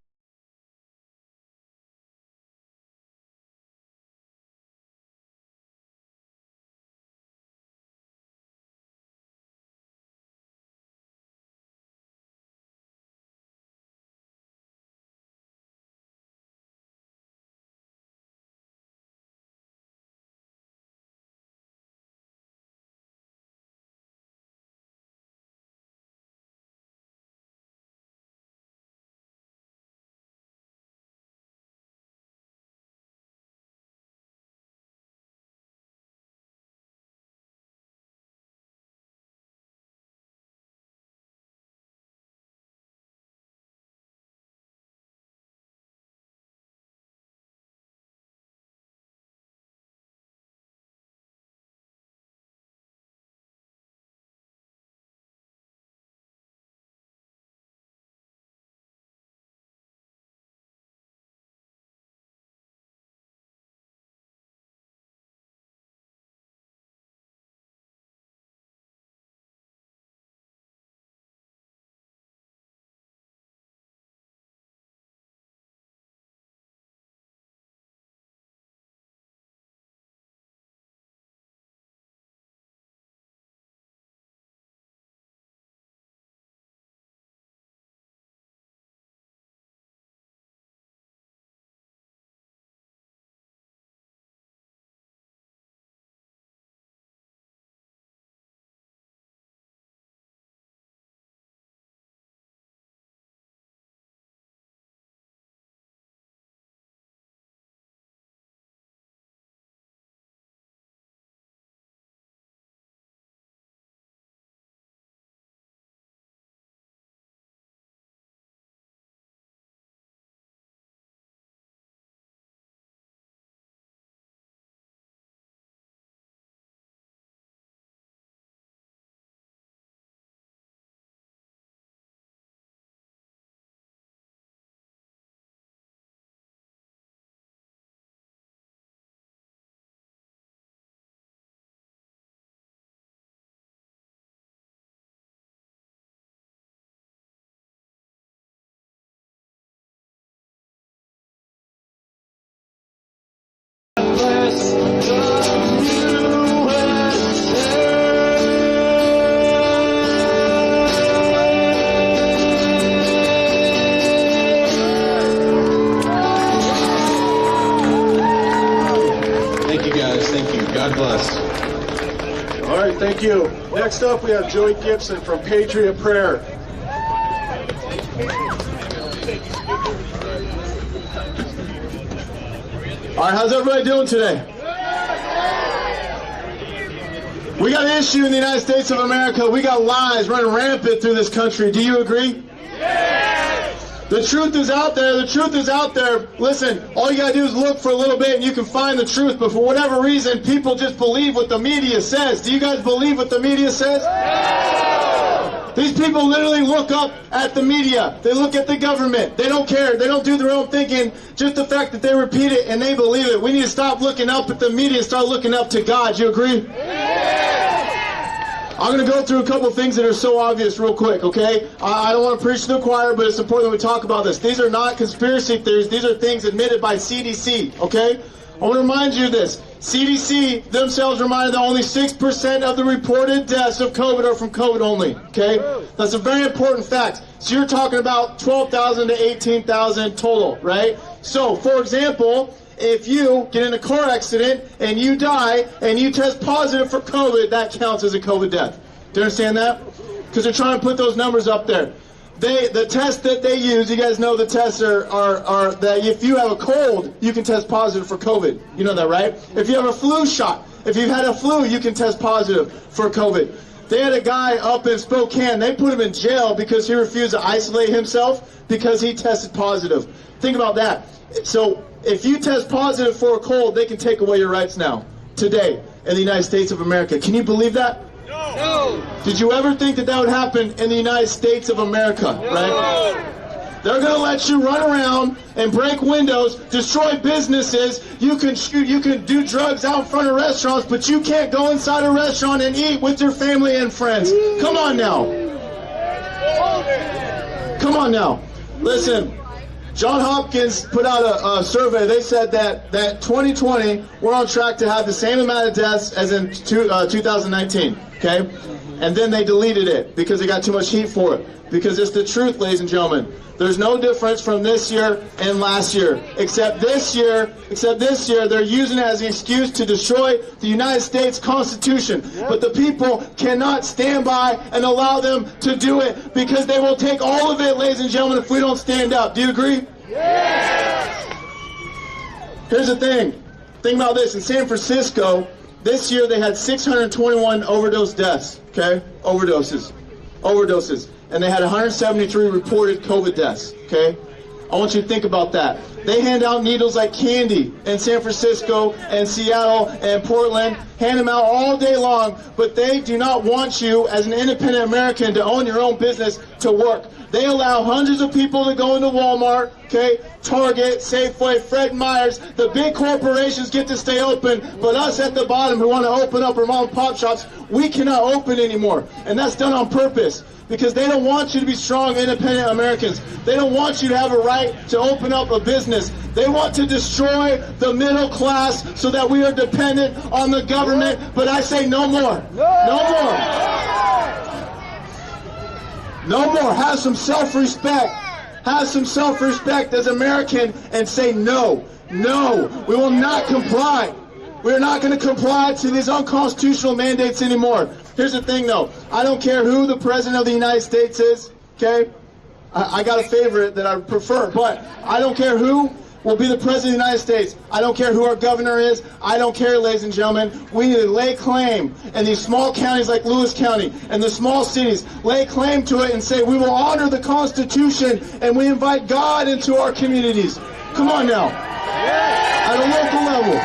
All right, thank you. Next up, we have Joey Gibson from Patriot Prayer. All right, how's everybody doing today? We got an issue in the United States of America. We got lies running rampant through this country. Do you agree? The truth is out there. The truth is out there. Listen, all you got to do is look for a little bit and you can find the truth. But for whatever reason, people just believe what the media says. Do you guys believe what the media says? These people literally look up at the media. They look at the government. They don't care. They don't do their own thinking. Just the fact that they repeat it and they believe it. We need to stop looking up at the media and start looking up to God. You agree? I'm going to go through a couple things that are so obvious real quick, okay? I don't want to preach to the choir, but it's important that we talk about this. These are not conspiracy theories. These are things admitted by CDC, okay? I want to remind you of this. CDC themselves reminded that only 6% of the reported deaths of COVID are from COVID only, okay? That's a very important fact. So you're talking about 12,000 to 18,000 total, right? So, for example, if you get in a car accident and you die and you test positive for COVID, that counts as a COVID death. Do you understand that? Because they're trying to put those numbers up there. The tests that they use, you guys know the tests are that if you have a cold, you can test positive for COVID. You know that, right? If you have a flu shot, if you've had a flu, you can test positive for COVID. They had a guy up in Spokane, they put him in jail because he refused to isolate himself because he tested positive. Think about that. So if you test positive for a cold, they can take away your rights now, today, in the United States of America. Can you believe that? No. Did you ever think that that would happen in the United States of America, right? They're going to let you run around and break windows, destroy businesses. You can shoot, you can do drugs out in front of restaurants, but you can't go inside a restaurant and eat with your family and friends. Come on now. Come on now. Listen. John Hopkins put out a survey. They said that 2020, we're on track to have the same amount of deaths as in 2019, okay? And then they deleted it because they got too much heat for it. Because it's the truth, ladies and gentlemen. There's no difference from this year and last year. Except this year, they're using it as an excuse to destroy the United States Constitution. But the people cannot stand by and allow them to do it because they will take all of it, ladies and gentlemen, if we don't stand up. Do you agree? Yes! Here's the thing. Think about this. In San Francisco, this year they had 621 overdose deaths, okay? Overdoses. And they had 173 reported COVID deaths, okay? I want you to think about that. They hand out needles like candy in San Francisco and Seattle and Portland, hand them out all day long, but they do not want you as an independent American to own your own business to work. They allow hundreds of people to go into Walmart, okay, Target, Safeway, Fred Meyer's. The big corporations get to stay open, but us at the bottom who want to open up our mom and pop shops, we cannot open anymore. And that's done on purpose. Because they don't want you to be strong, independent Americans. They don't want you to have a right to open up a business. They want to destroy the middle class so that we are dependent on the government. But I say no more. No more. No more. Have some self-respect. Have some self-respect as American and say no. No. We will not comply. We're not going to comply to these unconstitutional mandates anymore. Here's the thing, though. I don't care who the president of the United States is, okay? I got a favorite that I prefer, but I don't care who will be the president of the United States. I don't care who our governor is. I don't care, ladies and gentlemen. We need to lay claim in these small counties like Lewis County and the small cities, lay claim to it and say we will honor the Constitution and we invite God into our communities. Come on now. At a local level.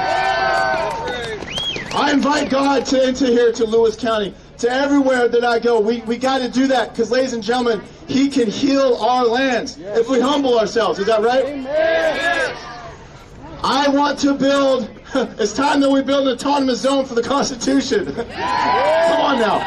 I invite God into here to Lewis County, to everywhere that I go. We got to do that because, ladies and gentlemen, He can heal our lands if we humble ourselves. Is that right? Amen. I want to build, it's time that we build an autonomous zone for the Constitution. Come on now.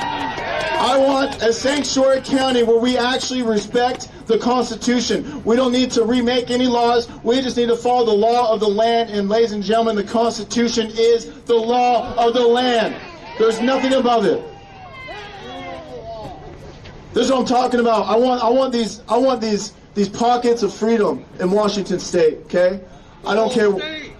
I want a sanctuary county where we actually respect the Constitution. We don't need to remake any laws. We just need to follow the law of the land. And ladies and gentlemen, the Constitution is the law of the land. There's nothing above it. This is what I'm talking about. I want these pockets of freedom in Washington State. Okay, I don't care.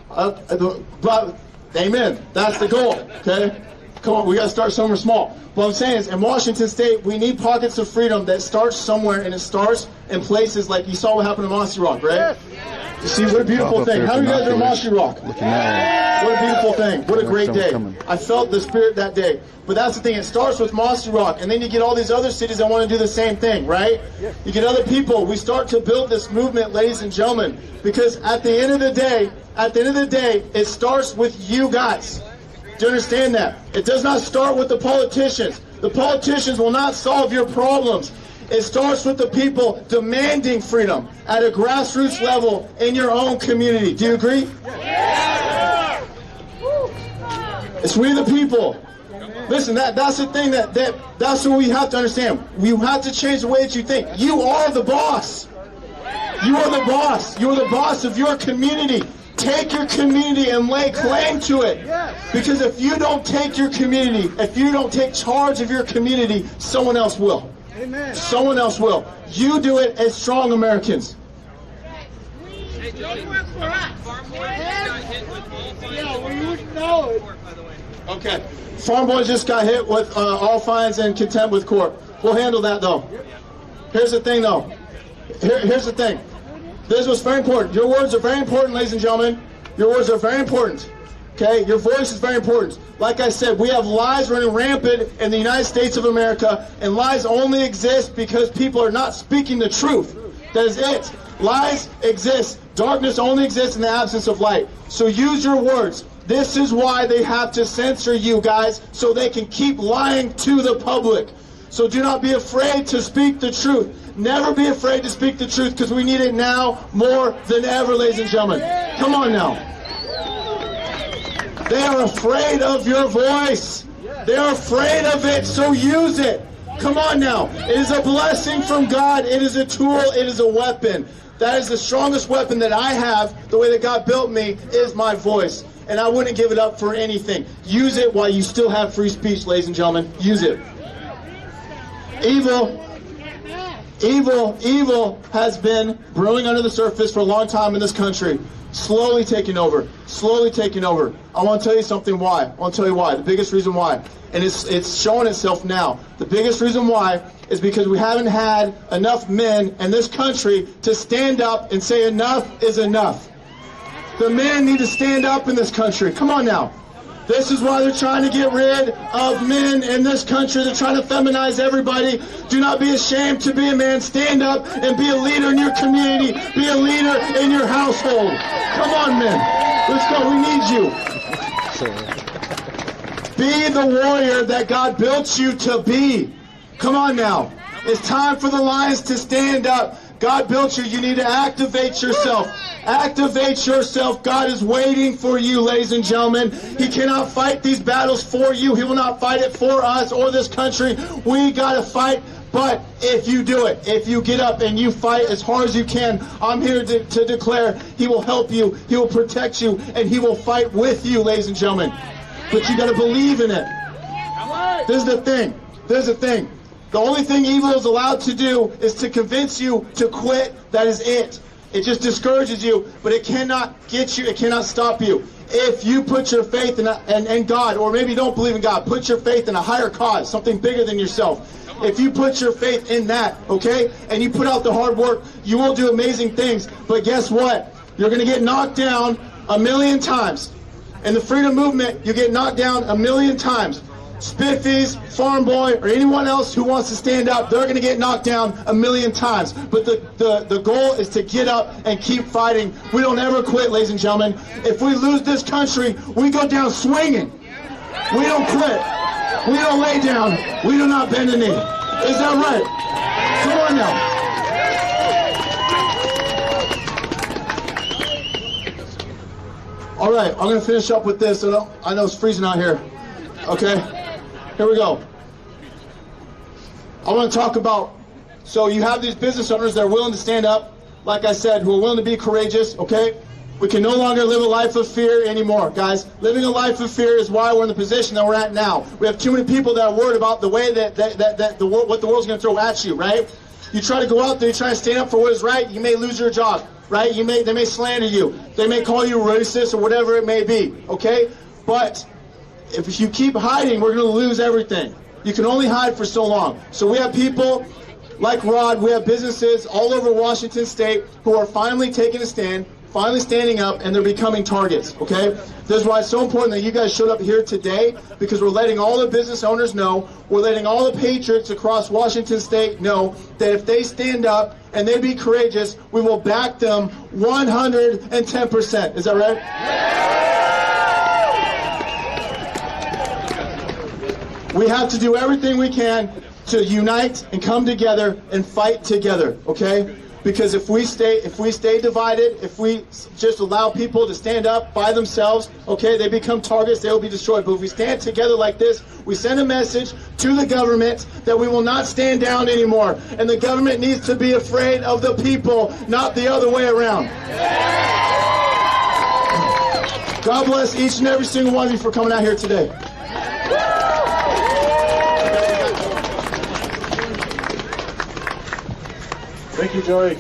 But amen. That's the goal. Okay, come on. We got to start somewhere small. What I'm saying is, in Washington State, we need pockets of freedom that starts somewhere, and it starts in places like you saw what happened in Mossy Rock, right? You see, what a beautiful thing. How many of you guys are in Mossy Rock? What a beautiful thing. What a great day. I felt the spirit that day. But that's the thing. It starts with Mossy Rock, and then you get all these other cities that want to do the same thing, right? You get other people. We start to build this movement, ladies and gentlemen, because at the end of the day, it starts with you guys. Do you understand that? It does not start with the politicians. The politicians will not solve your problems. It starts with the people demanding freedom at a grassroots level in your own community. Do you agree? It's we the people. Listen, that's the thing that's what we have to understand. We have to change the way that you think. You are the boss. You are the boss. You are the boss of your community. Take your community and lay claim to it. Because if you don't take your community, if you don't take charge of your community, someone else will. Amen. Someone else will. You do it as strong Americans. Hey, Joey, work for us. Farm Boy got hit with all fines. Yeah, we wouldn't know it. By the way. Okay. Farm Boy just got hit with all fines and contempt with court. We'll handle that, though. Here's the thing, though. Here's the thing. This was very important. Your words are very important, ladies and gentlemen. Your words are very important. Okay? Your voice is very important. Like I said, we have lies running rampant in the United States of America, and lies only exist because people are not speaking the truth. That is it. Lies exist. Darkness only exists in the absence of light. So use your words. This is why they have to censor you guys, so they can keep lying to the public. So do not be afraid to speak the truth. Never be afraid to speak the truth, because we need it now more than ever, ladies and gentlemen. Come on now. They are afraid of your voice. They are afraid of it, so use it. Come on now. It is a blessing from God. It is a tool. It is a weapon. That is the strongest weapon that I have. The way that God built me is my voice. And I wouldn't give it up for anything. Use it while you still have free speech, ladies and gentlemen. Use it. Evil has been brewing under the surface for a long time in this country. Slowly taking over. Slowly taking over. I want to tell you something why. I want to tell you why. The biggest reason why. And it's showing itself now. The biggest reason why is because we haven't had enough men in this country to stand up and say enough is enough. The men need to stand up in this country. Come on now. This is why they're trying to get rid of men in this country. They're trying to feminize everybody. Do not be ashamed to be a man. Stand up and be a leader in your community. Be a leader in your household. Come on, men. Let's go. We need you. Be the warrior that God built you to be. Come on now. It's time for the lions to stand up. God built you. You need to activate yourself. Activate yourself. God is waiting for you, ladies and gentlemen. He cannot fight these battles for you. He will not fight it for us or this country. We got to fight. But if you do it, if you get up and you fight as hard as you can, I'm here to declare He will help you. He will protect you. And He will fight with you, ladies and gentlemen. But you got to believe in it. This is the thing. This is the thing. The only thing evil is allowed to do is to convince you to quit. That is it. It just discourages you, but it cannot get you, it cannot stop you. If you put your faith in God, or maybe you don't believe in God, put your faith in a higher cause, something bigger than yourself. If you put your faith in that, okay, and you put out the hard work, you will do amazing things. But guess what? You're going to get knocked down 1,000,000 times. In the freedom movement, you get knocked down 1,000,000 times. Spiffies, Farm Boy, or anyone else who wants to stand up, they're going to get knocked down 1,000,000 times. But the goal is to get up and keep fighting. We don't ever quit, ladies and gentlemen. If we lose this country, we go down swinging. We don't quit. We don't lay down. We do not bend the knee. Is that right? Come on now. All right, I'm going to finish up with this. I know it's freezing out here. Okay? Here we go. I want to talk about, so you have these business owners that are willing to stand up, like I said, who are willing to be courageous, okay? We can no longer live a life of fear anymore, guys. Living a life of fear is why we're in the position that we're at now. We have too many people that are worried about the way what the world's going to throw at you, right? You try to go out there, you try to stand up for what is right, you may lose your job, right? They may slander you. They may call you racist or whatever it may be, okay? But if you keep hiding, we're going to lose everything. You can only hide for so long. So we have people like Rod, we have businesses all over Washington State who are finally taking a stand, finally standing up, and they're becoming targets, okay? This is why it's so important that you guys showed up here today, because we're letting all the business owners know, we're letting all the patriots across Washington State know that if they stand up and they be courageous, we will back them 110%. Is that right? We have to do everything we can to unite and come together and fight together, okay? Because if we stay divided, if we just allow people to stand up by themselves, okay, they become targets, they will be destroyed. But if we stand together like this, we send a message to the government that we will not stand down anymore. And the government needs to be afraid of the people, not the other way around. God bless each and every single one of you for coming out here today. Thank you, Joey.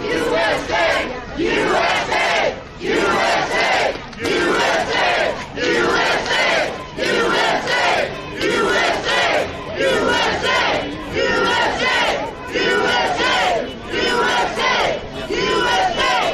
USA! USA! USA! USA! USA! USA! USA! USA! USA!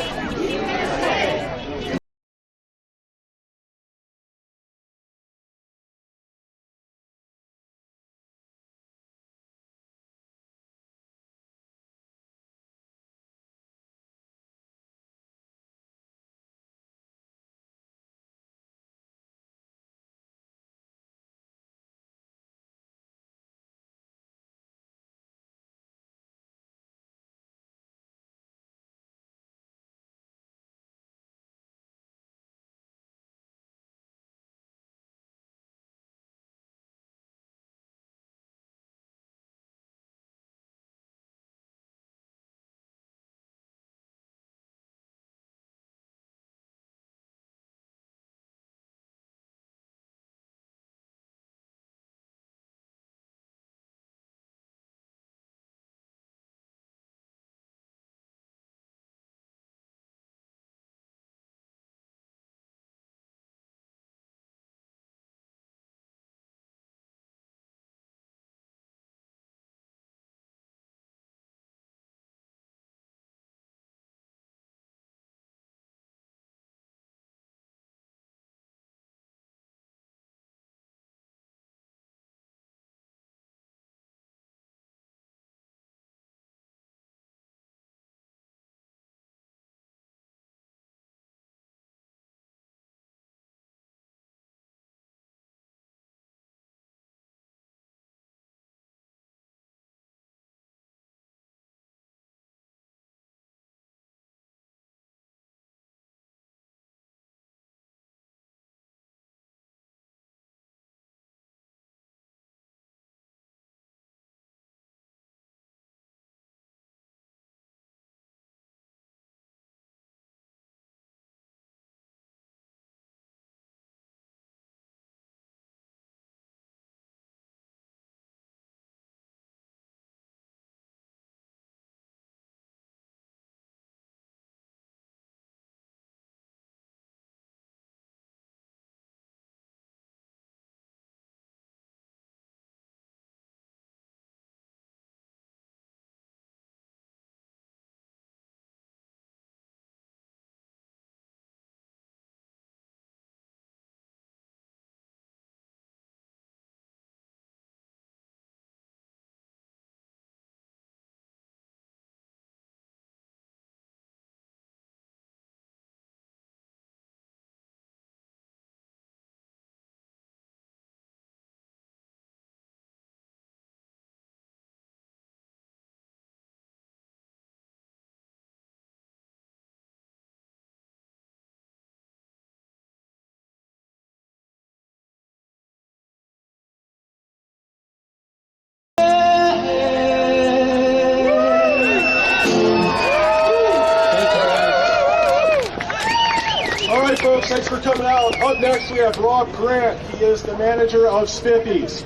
Folks, thanks for coming out. Up next, we have Rob Grant. He is the manager of Spiffy's.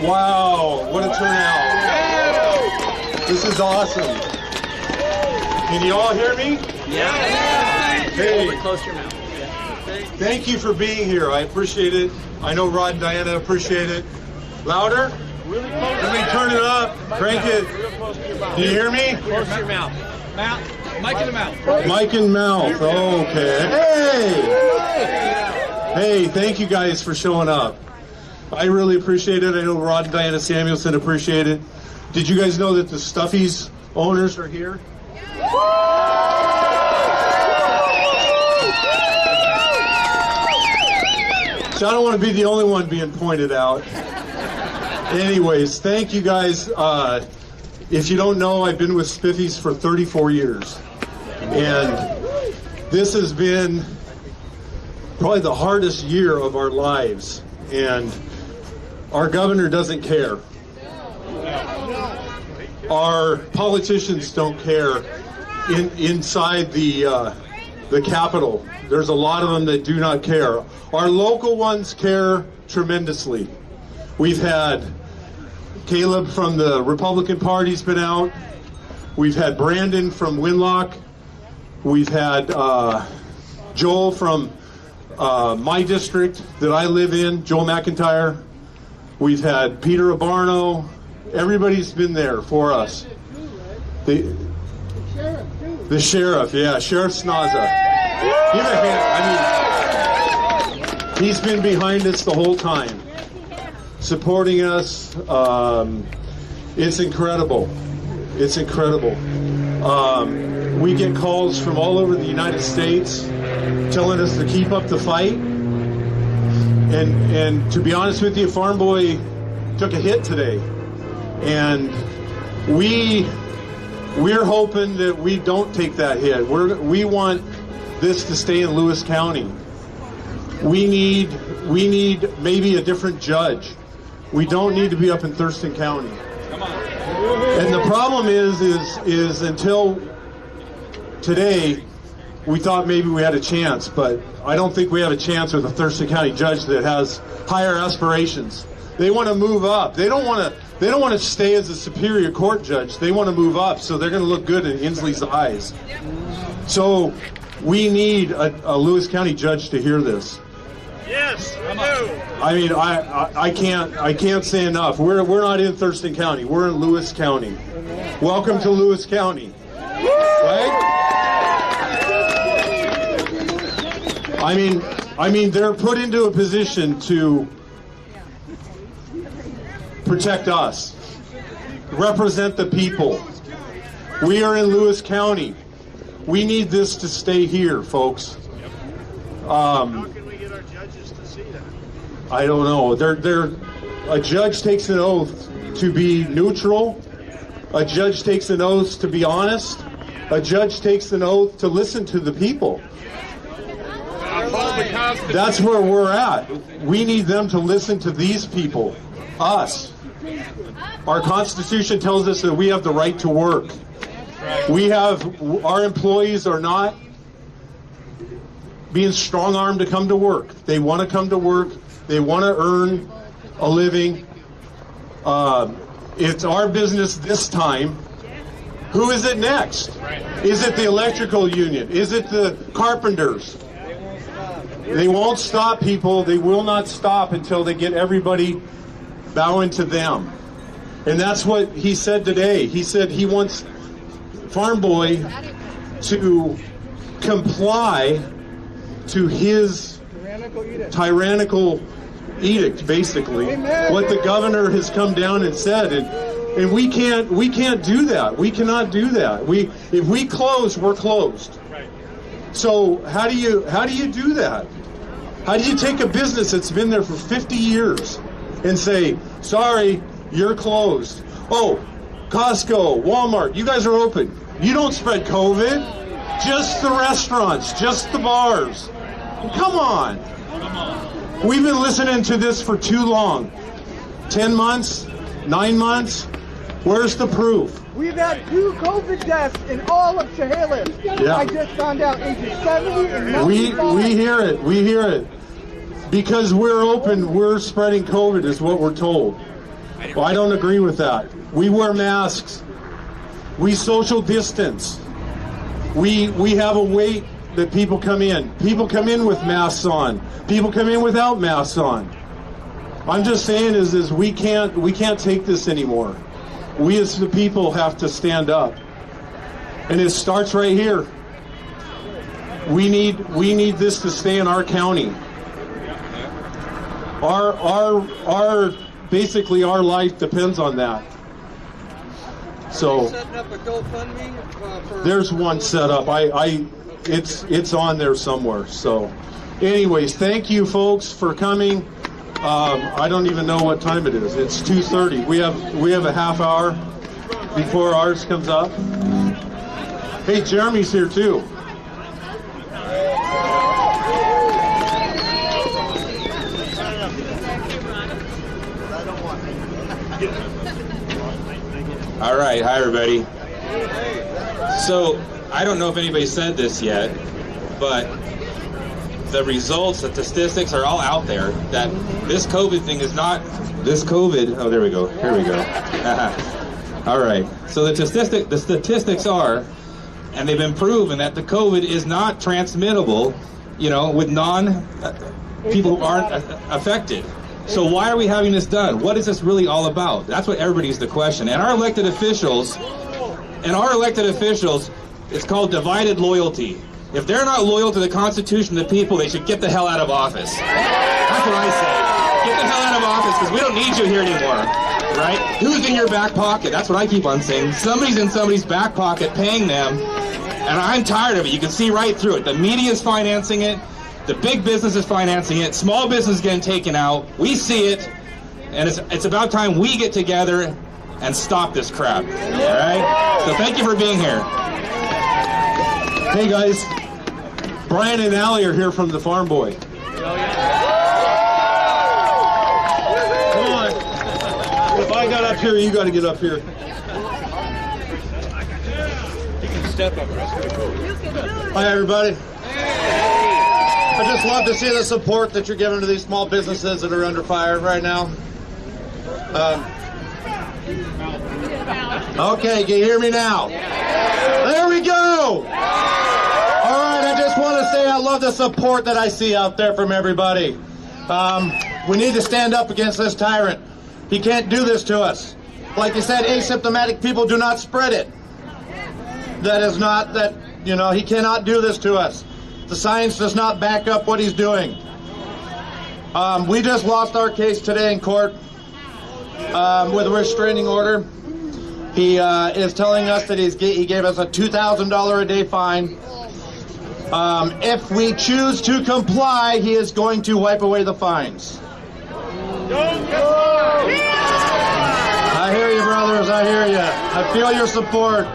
Wow, what a turnout. This is awesome. Can you all hear me? Yeah. Hey. Close to your mouth. Thank you for being here. I appreciate it. I know Rod and Diana appreciate it. Louder? Let me turn it up. Crank it. Can you hear me? Close to your mouth. Mic in the mouth. Mic in mouth. Okay. Hey! Hey, thank you guys for showing up. I really appreciate it. I know Rod and Diana Samuelson appreciate it. Did you guys know that the Stuffies owners are here? So I don't want to be the only one being pointed out. Anyways, thank you guys. If you don't know, I've been with Spiffy's for 34 years. And this has been probably the hardest year of our lives. And our governor doesn't care. Our politicians don't care inside the Capitol. There's a lot of them that do not care. Our local ones care tremendously. We've had Caleb from the Republican Party's been out. We've had Brandon from Winlock. We've had Joel from my district that I live in, Joel McIntyre. We've had Peter Abarno. Everybody's been there for us. The sheriff, yeah, Sheriff Snaza. Give a hand. I mean, he's been behind us the whole time, supporting us. It's incredible. It's incredible. We get calls from all over the United States telling us to keep up the fight. And to be honest with you, Farm Boy took a hit today. And we're hoping that we don't take that hit. We want this to stay in Lewis County. We need maybe a different judge. We don't need to be up in Thurston County. And the problem is until today, we thought maybe we had a chance, but I don't think we have a chance with a Thurston County judge that has higher aspirations. They want to move up. They don't want to stay as a Superior Court judge. They want to move up, so they're going to look good in Inslee's eyes. So we need a Lewis County judge to hear this. Yes, I do. I mean, I can't say enough. We're not in Thurston County. We're in Lewis County. Welcome to Lewis County. Right? I mean, they're put into a position to protect us, represent the people. We are in Lewis County. We need this to stay here, folks. How can we get our judges to see that? I don't know. A judge takes an oath to be neutral. A judge takes an oath to be honest. A judge takes an oath to listen to the people. That's where we're at. We need them to listen to these people, us. Our Constitution tells us that we have the right to work. Our employees are not being strong-armed to come to work. They want to come to work. They want to earn a living. It's our business this time. Who is it next? Is it the electrical union? Is it the carpenters? They won't stop, people. They will not stop until they get everybody bowing to them. And that's what he said today. He said he wants Farm Boy to comply to his tyrannical edict, basically. What the governor has come down and said. And we can't do that. We cannot do that. If we close, we're closed. So how do you do that? How do you take a business that's been there for 50 years and say, sorry, you're closed? Oh, Costco, Walmart, you guys are open. You don't spread COVID. Just the restaurants, just the bars. Come on. We've been listening to this for too long. 10 months, 9 months. Where's the proof? We've had 2 COVID deaths in all of Chehalis. Yeah. I just found out into 70 and 95. We hear it. We hear it. Because we're open, we're spreading COVID is what we're told. Well, I don't agree with that. We wear masks. We social distance. We have a wait that people come in. People come in with masks on. People come in without masks on. I'm just saying is we can't take this anymore. We as the people have to stand up. And it starts right here. We need this to stay in our county. basically our life depends on that. So Setting up a GoFundMe for there's one set up. It's on there somewhere. So anyways, thank you folks for coming. I don't even know what time it is. It's 2:30. We have a half hour before ours comes up. Hey, Jeremy's here too. All right, hi everybody. So, I don't know if anybody said this yet, but the results, the statistics are all out there that this COVID thing is not, oh, there we go, here we go. All right, so the statistics are, and they've been proven that the COVID is not transmittable, you know, with people who aren't affected. So why are we having this done? What is this really all about? That's what everybody's the question. And our elected officials, it's called divided loyalty. If they're not loyal to the Constitution of the people, they should get the hell out of office. That's what I say. Get the hell out of office, because we don't need you here anymore, right? Who's in your back pocket? That's what I keep on saying. Somebody's in somebody's back pocket paying them, and I'm tired of it. You can see right through it. The media is financing it. The big business is financing it. Small business is getting taken out. We see it, and it's about time we get together and stop this crap. All right? So thank you for being here. Hey guys, Brian and Allie are here from the Farm Boy. Come on. If I got up here, you got to get up here. You can step up. Hi everybody. I just love to see the support that you're giving to these small businesses that are under fire right now. Okay, can you hear me now? There we go! All right, I just want to say I love the support that I see out there from everybody. We need to stand up against this tyrant. He can't do this to us. Like you said, asymptomatic people do not spread it. He cannot do this to us. The science does not back up what he's doing. We just lost our case today in court with a restraining order. He is telling us that he gave us a $2,000 a day fine. If we choose to comply, he is going to wipe away the fines. I hear you, brothers. I hear you. I feel your support.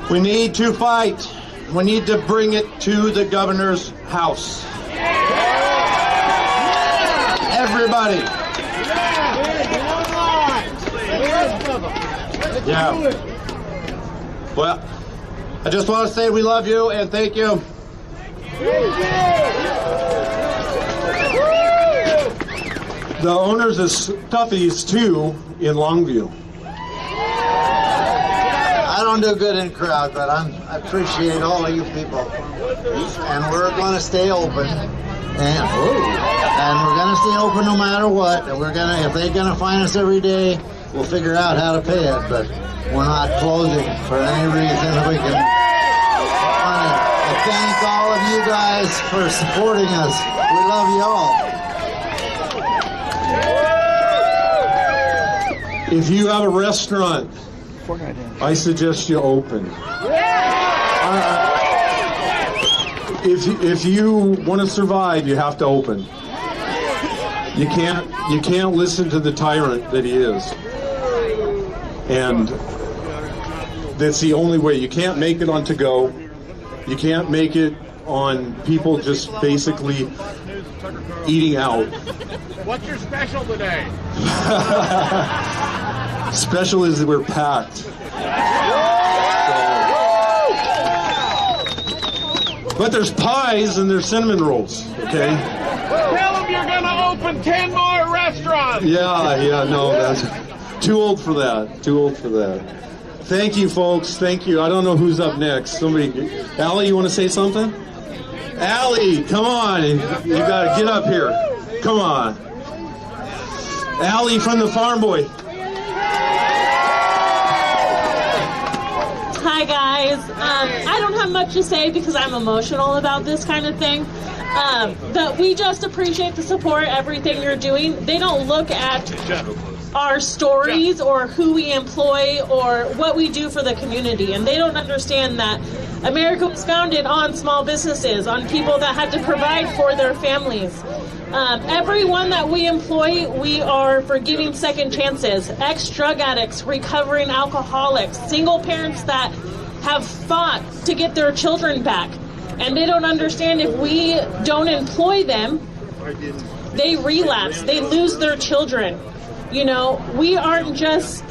We need to fight. We need to bring it to the governor's house. Everybody. Yeah. Well, I just want to say we love you and thank you. The owners of Stuffy's too in Longview. I don't do good in crowd, but I appreciate all of you people. And we're going to stay open. And we're going to stay open no matter what. And if they're going to fine us every day, we'll figure out how to pay it. But we're not closing for any reason we can. I thank all of you guys for supporting us. We love you all. If you have a restaurant, I suggest you open. If you want to survive, you have to open. You can't listen to the tyrant that he is. And that's the only way. You can't make it on to go. You can't make it on people just basically eating out. What's your special today? Special is that we're packed. So, but there's pies and there's cinnamon rolls, okay? Tell them you're going to open 10 more restaurants. Yeah, no, that's too old for that. Too old for that. Thank you, folks. Thank you. I don't know who's up next. Somebody, Allie, you want to say something? Allie, come on. You got to get up here. Come on. Allie from the Farm Boy. Hi guys. I don't have much to say because I'm emotional about this kind of thing. That we just appreciate the support, everything you're doing. They don't look at our stories or who we employ or what we do for the community, and they don't understand that America was founded on small businesses, on people that had to provide for their families. Everyone that we employ, we are for giving second chances. Ex-drug addicts, recovering alcoholics, single parents that have fought to get their children back. And they don't understand if we don't employ them, they relapse, they lose their children. You know, we aren't just,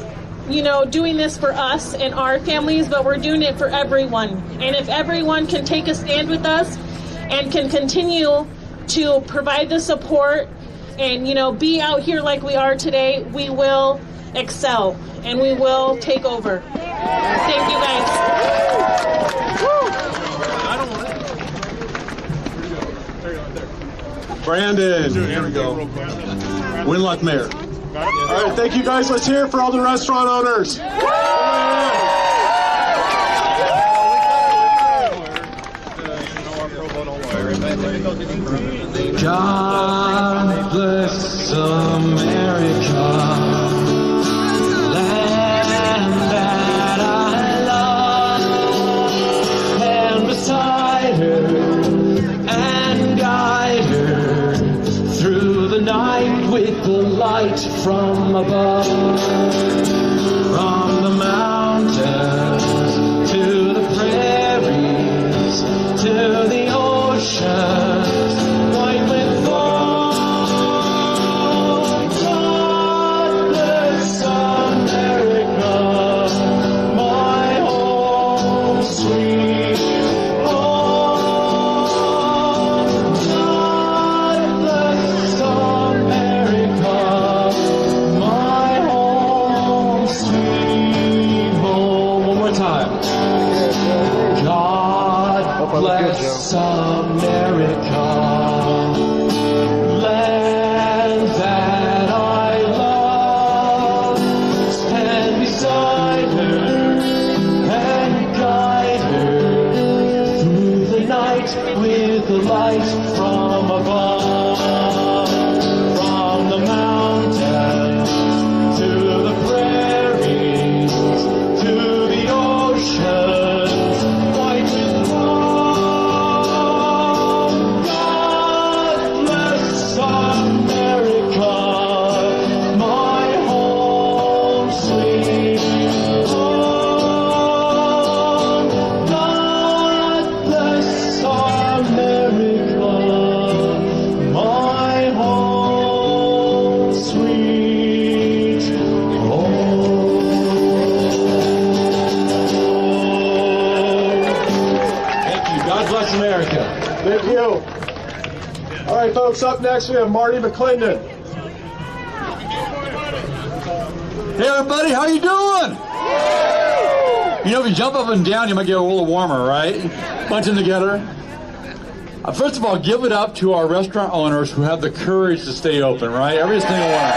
you know, doing this for us and our families, but we're doing it for everyone. And if everyone can take a stand with us and can continue to provide the support and, you know, be out here like we are today, we will excel and we will take over. Thank you guys. Brandon. Here we go. Winlock Mayor. All right, thank you guys. Let's hear it for all the restaurant owners. God bless America, land that I love, and beside her and guide her through the night with the light from above, from the mountains to the prairies to the ocean. Bless America, land that I love, stand beside her and guide her through the night with the light from above, from the mountains to the prairies to the ocean. Thank you. All right, folks, up next we have Marty McClendon. Hey, everybody, how you doing? You know, if you jump up and down, you might get a little warmer, right? Bunch them together. First of all, give it up to our restaurant owners who have the courage to stay open, right? Every single one.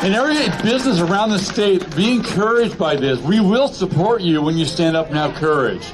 And every business around the state, be encouraged by this. We will support you when you stand up and have courage.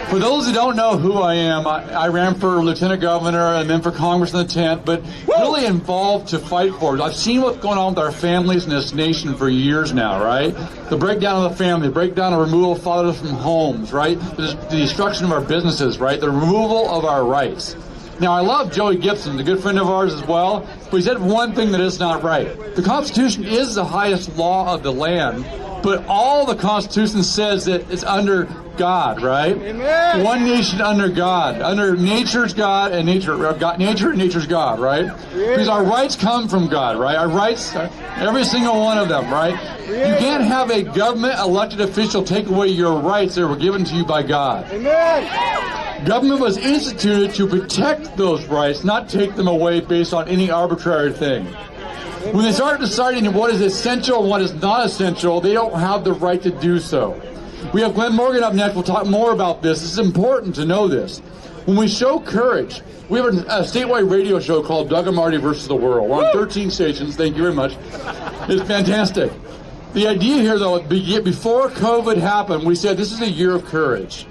For those who don't know who I am, I ran for lieutenant governor and then for Congress in the 10th, but really involved to fight for it. I've seen what's going on with our families in this nation for years now, right? The breakdown of the family, the breakdown of removal of fathers from homes, right? The destruction of our businesses, right? The removal of our rights. Now, I love Joey Gibson, a good friend of ours as well, but he said one thing that is not right. The Constitution is the highest law of the land, but all the Constitution says that it's under God, right? Amen. One nation under God, under nature's God and nature and nature's God, right? Because our rights come from God, right? Our rights, every single one of them, right? You can't have a government elected official take away your rights that were given to you by God. Amen. Government was instituted to protect those rights, not take them away based on any arbitrary thing. When they start deciding what is essential and what is not essential, they don't have the right to do so. We have Glenn Morgan up next. We'll talk more about this. It's important to know this. When we show courage, we have a statewide radio show called Doug and Marty versus the World. We're on 13 stations. Thank you very much. It's fantastic. The idea here, though, before COVID happened, we said this is a year of courage.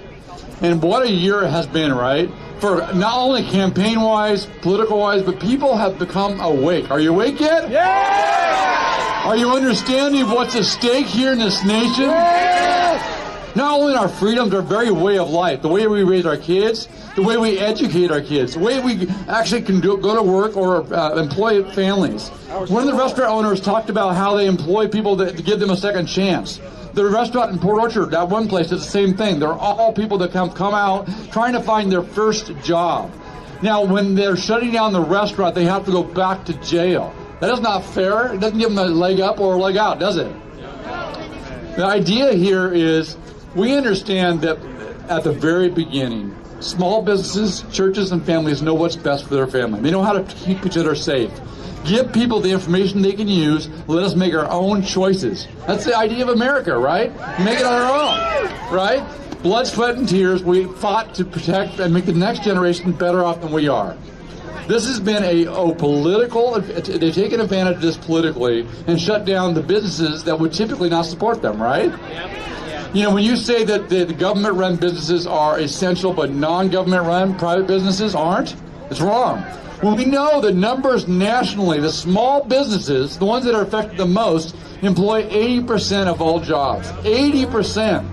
And what a year it has been, right? for not only campaign-wise, political-wise, but people have become awake. Are you awake yet? Yeah! Are you understanding what's at stake here in this nation? Yeah! Not only our freedoms, our very way of life, the way we raise our kids, the way we educate our kids, the way we actually can go to work or employ families. One of the restaurant owners talked about how they employ people to give them a second chance. The restaurant in Port Orchard, that one place, is the same thing. They're all people that come out trying to find their first job. Now, when they're shutting down the restaurant, they have to go back to jail. That is not fair. It doesn't give them a leg up or a leg out, does it? The idea here is we understand that at the very beginning, small businesses, churches, and families know what's best for their family. They know how to keep each other safe. Give people the information they can use. Let us make our own choices. That's the idea of America, right? Make it our own, right? Blood, sweat, and tears. We fought to protect and make the next generation better off than we are. This has been a political, they've taken advantage of this politically and shut down the businesses that would typically not support them, right? You know, when you say that the government-run businesses are essential but non-government-run private businesses aren't, it's wrong. When we know the numbers nationally, the small businesses, the ones that are affected the most, employ 80% of all jobs. 80%.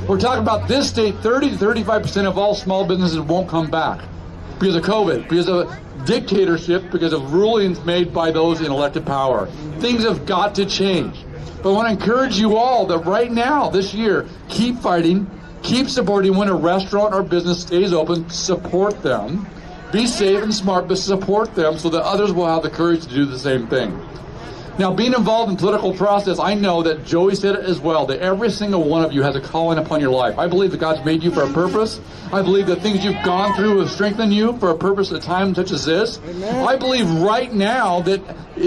We're talking about this state, 30 to 35% of all small businesses won't come back because of COVID, because of dictatorship, because of rulings made by those in elected power. Things have got to change. But I want to encourage you all that right now, this year, keep fighting, keep supporting when a restaurant or business stays open, support them. Be safe and smart, but support them so that others will have the courage to do the same thing. Now, being involved in political process, I know that Joey said it as well, that every single one of you has a calling upon your life. I believe that God's made you for a purpose. I believe that things you've gone through have strengthened you for a purpose at a time such as this. Amen. I believe right now that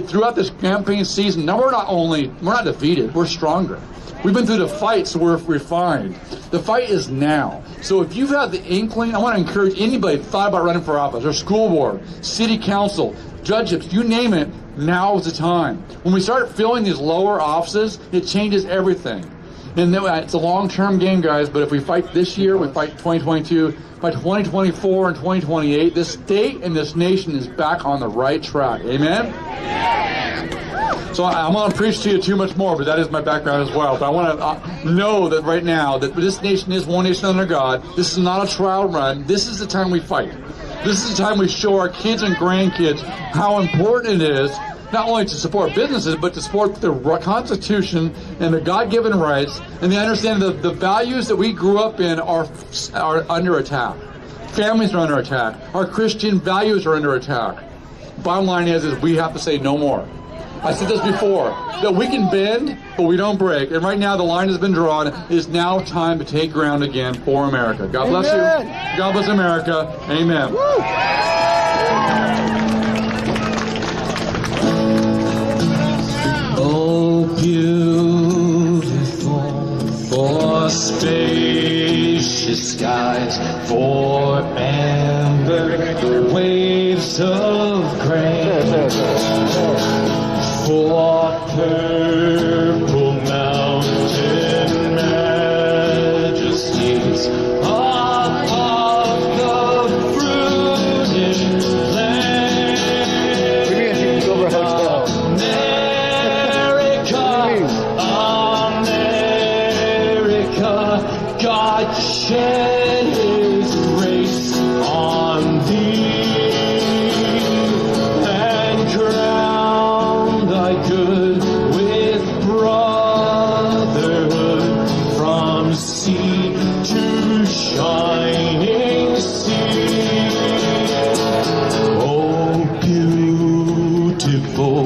throughout this campaign season, now we're not defeated, we're stronger. We've been through the fight, so we're refined. The fight is now. So if you've had the inkling, I want to encourage anybody that thought about running for office, or school board, city council, judgeships, you name it, now is the time. When we start filling these lower offices, it changes everything. And it's a long-term game, guys, but if we fight this year, we fight 2022, by 2024 and 2028, this state and this nation is back on the right track. Amen? So I'm going to preach to you too much more, but that is my background as well. But I want to know that right now, that this nation is one nation under God. This is not a trial run. This is the time we fight. This is the time we show our kids and grandkids how important it is not only to support businesses, but to support the Constitution and the God-given rights, and they understand that the values that we grew up in are under attack. Families are under attack. Our Christian values are under attack. Bottom line is we have to say no more. I said this before, that we can bend, but we don't break. And right now the line has been drawn. It is now time to take ground again for America. God bless you. God bless America. Amen. Woo. Oh, beautiful for spacious skies, for amber waves of grain, for purple mountain majesties above the fruited plain. Maybe I should go over a hotel. America, God shed His grace on thee and crown thy good with brotherhood from sea to shining sea. Oh, beautiful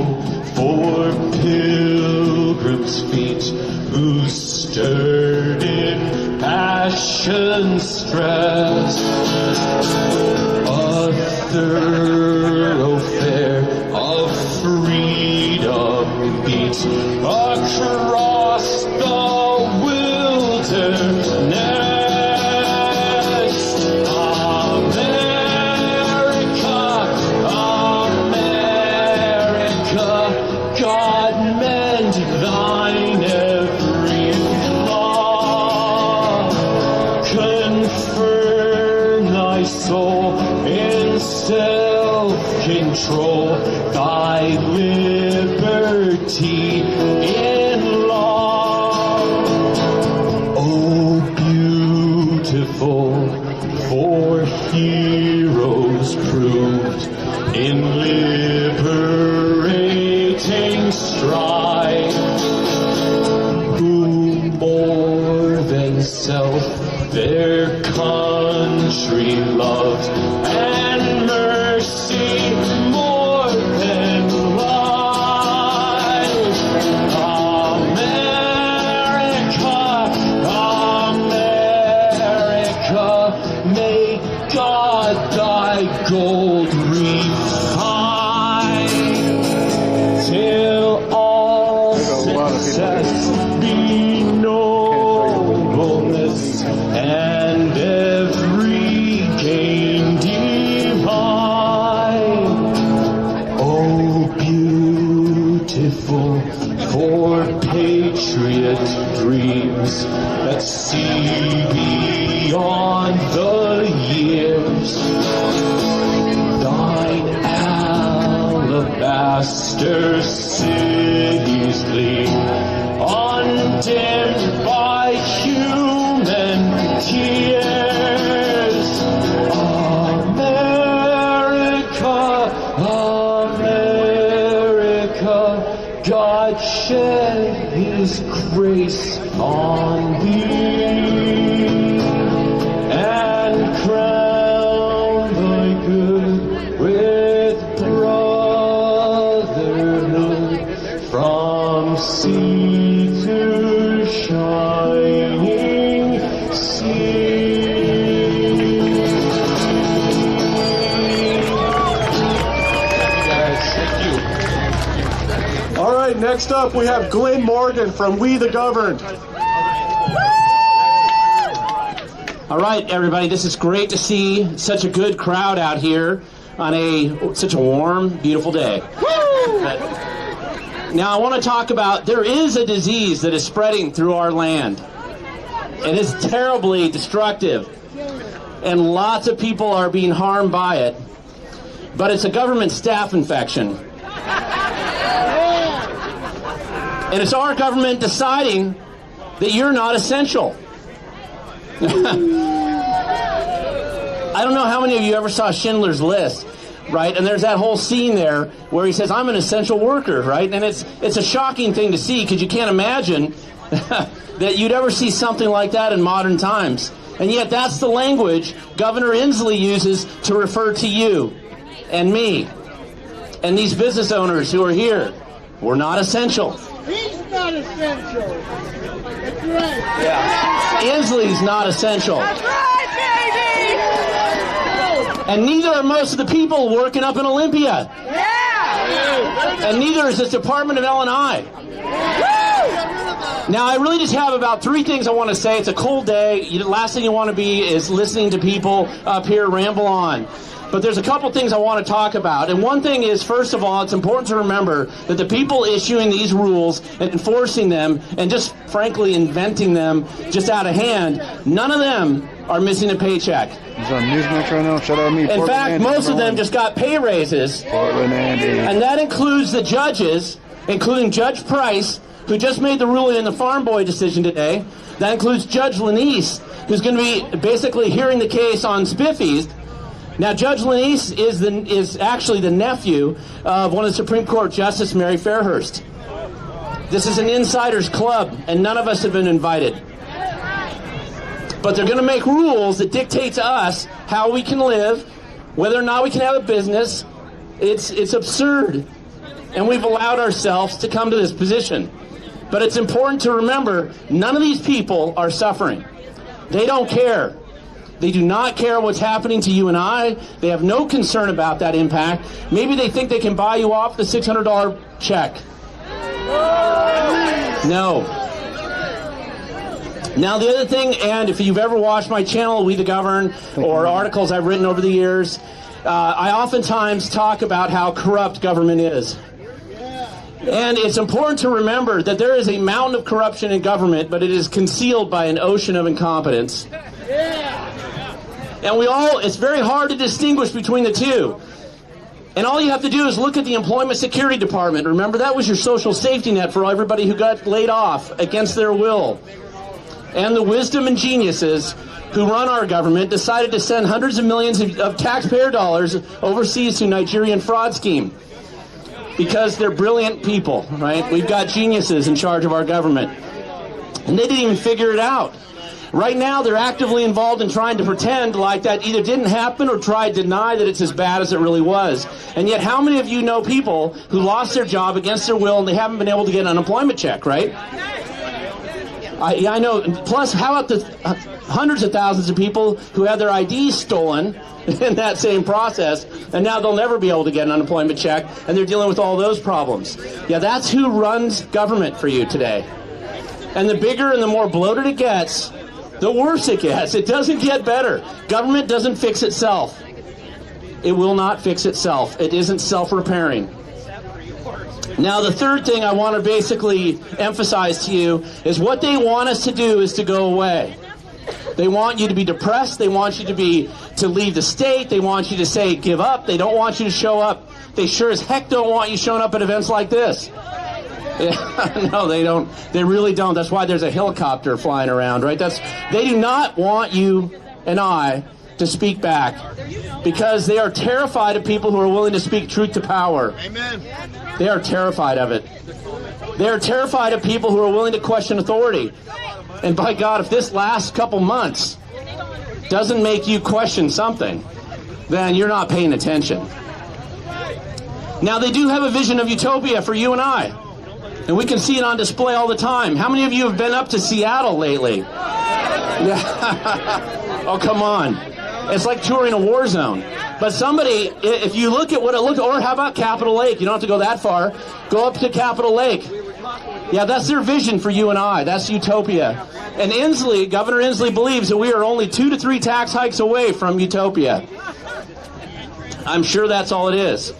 for pilgrims' feet who stirred in passion stress, a thoroughfare of freedom beats across the wilderness. America, God mend thine every flaw, confirm thy soul control thy liberty in law. Oh, beautiful for heroes proved in liberating strife, who more than self their country loved, and mercy more than life. America, America, may God thy gold refine, till all success be nobleness, and every gain divine. Oh, beautiful for patriot dreams that see beyond the years. Thine alabaster cities gleam, undimmed by human tears. America, America, God shed his grace on thee, and crown thy good with brotherhood from sea to shining sea. All right, next up we have Glenn Morgan from We the Governed. All right, everybody, this is great to see such a good crowd out here on such a warm, beautiful day. Now, I want to talk about, there is a disease that is spreading through our land. It is terribly destructive, and lots of people are being harmed by it. But it's a government staph infection. And it's our government deciding that you're not essential. I don't know how many of you ever saw Schindler's List, right? And there's that whole scene there where he says, I'm an essential worker, right? And it's a shocking thing to see, because you can't imagine that you'd ever see something like that in modern times. And yet that's the language Governor Inslee uses to refer to you and me and these business owners who are here. We're not essential. He's not essential. That's right. Yeah. Inslee's not essential. That's right, baby! And neither are most of the people working up in Olympia. Yeah! And neither is this Department of L&I. Now, I really just have about 3 things I want to say. It's a cold day. The last thing you want to be is listening to people up here ramble on. But there's a couple things I want to talk about. And one thing is, first of all, it's important to remember that the people issuing these rules and enforcing them and just, frankly, inventing them just out of hand, none of them are missing a paycheck. He's on Newsmax right now. Shout out to me. In fact, most of them just got pay raises. PortlandAndy. And that includes the judges, including Judge Price, who just made the ruling in the Farm Boy decision today. That includes Judge Lanise, who's going to be basically hearing the case on Spiffy's. Now, Judge Lanise is actually the nephew of one of the Supreme Court Justice Mary Fairhurst. This is an insider's club, and none of us have been invited. But they're going to make rules that dictate to us how we can live, whether or not we can have a business. It's absurd. And we've allowed ourselves to come to this position. But it's important to remember, none of these people are suffering. They don't care. They do not care what's happening to you and I. They have no concern about that impact. Maybe they think they can buy you off the $600 check. No. Now, the other thing, and if you've ever watched my channel, We the Govern, or articles I've written over the years, I oftentimes talk about how corrupt government is. And it's important to remember that there is a mountain of corruption in government, but it is concealed by an ocean of incompetence. And it's very hard to distinguish between the two. And all you have to do is look at the Employment Security Department. Remember, that was your social safety net for everybody who got laid off against their will. And the wisdom and geniuses who run our government decided to send hundreds of millions of taxpayer dollars overseas to Nigerian fraud scheme. Because they're brilliant people, right? We've got geniuses in charge of our government. And they didn't even figure it out. Right now, they're actively involved in trying to pretend like that either didn't happen or try to deny that it's as bad as it really was. And yet, how many of you know people who lost their job against their will and they haven't been able to get an unemployment check, right? I know. Plus, how about the hundreds of thousands of people who had their IDs stolen in that same process, and now they'll never be able to get an unemployment check, and they're dealing with all those problems. Yeah, that's who runs government for you today. And the bigger and the more bloated it gets, the worse it gets. It doesn't get better. Government doesn't fix itself. It will not fix itself. It isn't self-repairing. Now, the third thing I want to basically emphasize to you is what they want us to do is to go away. They want you to be depressed. They want you to leave the state. They want you to say give up. They don't want you to show up. They sure as heck don't want you showing up at events like this. Yeah, no, they don't. They really don't. That's why there's a helicopter flying around, right? They do not want you and I to speak back because they are terrified of people who are willing to speak truth to power. Amen. They are terrified of it. They are terrified of people who are willing to question authority. And by God, if this last couple months doesn't make you question something, then you're not paying attention. Now, they do have a vision of utopia for you and I. And we can see it on display all the time. How many of you have been up to Seattle lately? Yeah. Oh, come on. It's like touring a war zone. But somebody, if you look at what it looks, or how about Capitol Lake? You don't have to go that far. Go up to Capitol Lake. Yeah, that's their vision for you and I. That's utopia. And Inslee, Governor Inslee believes that we are only 2 to 3 tax hikes away from utopia. I'm sure that's all it is.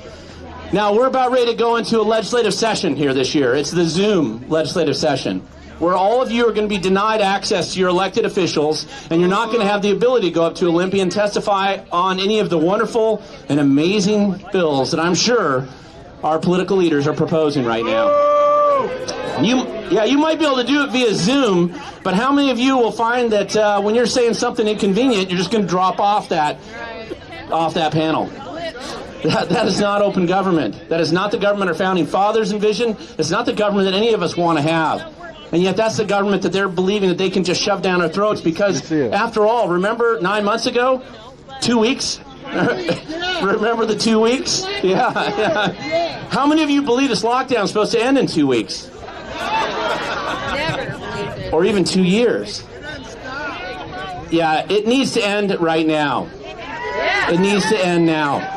Now, we're about ready to go into a legislative session here this year. It's the Zoom legislative session, where all of you are going to be denied access to your elected officials, and you're not going to have the ability to go up to Olympia and testify on any of the wonderful and amazing bills that I'm sure our political leaders are proposing right now. You might be able to do it via Zoom, but how many of you will find that when you're saying something inconvenient, you're just going to drop off that panel? That is not open government. That is not the government our founding fathers envisioned. It's not the government that any of us want to have. And yet that's the government that they're believing that they can just shove down our throats because, after all, remember 9 months ago? 2 weeks? Remember the 2 weeks? Yeah. How many of you believe this lockdown is supposed to end in 2 weeks? Or even 2 years? Yeah, it needs to end right now. It needs to end now.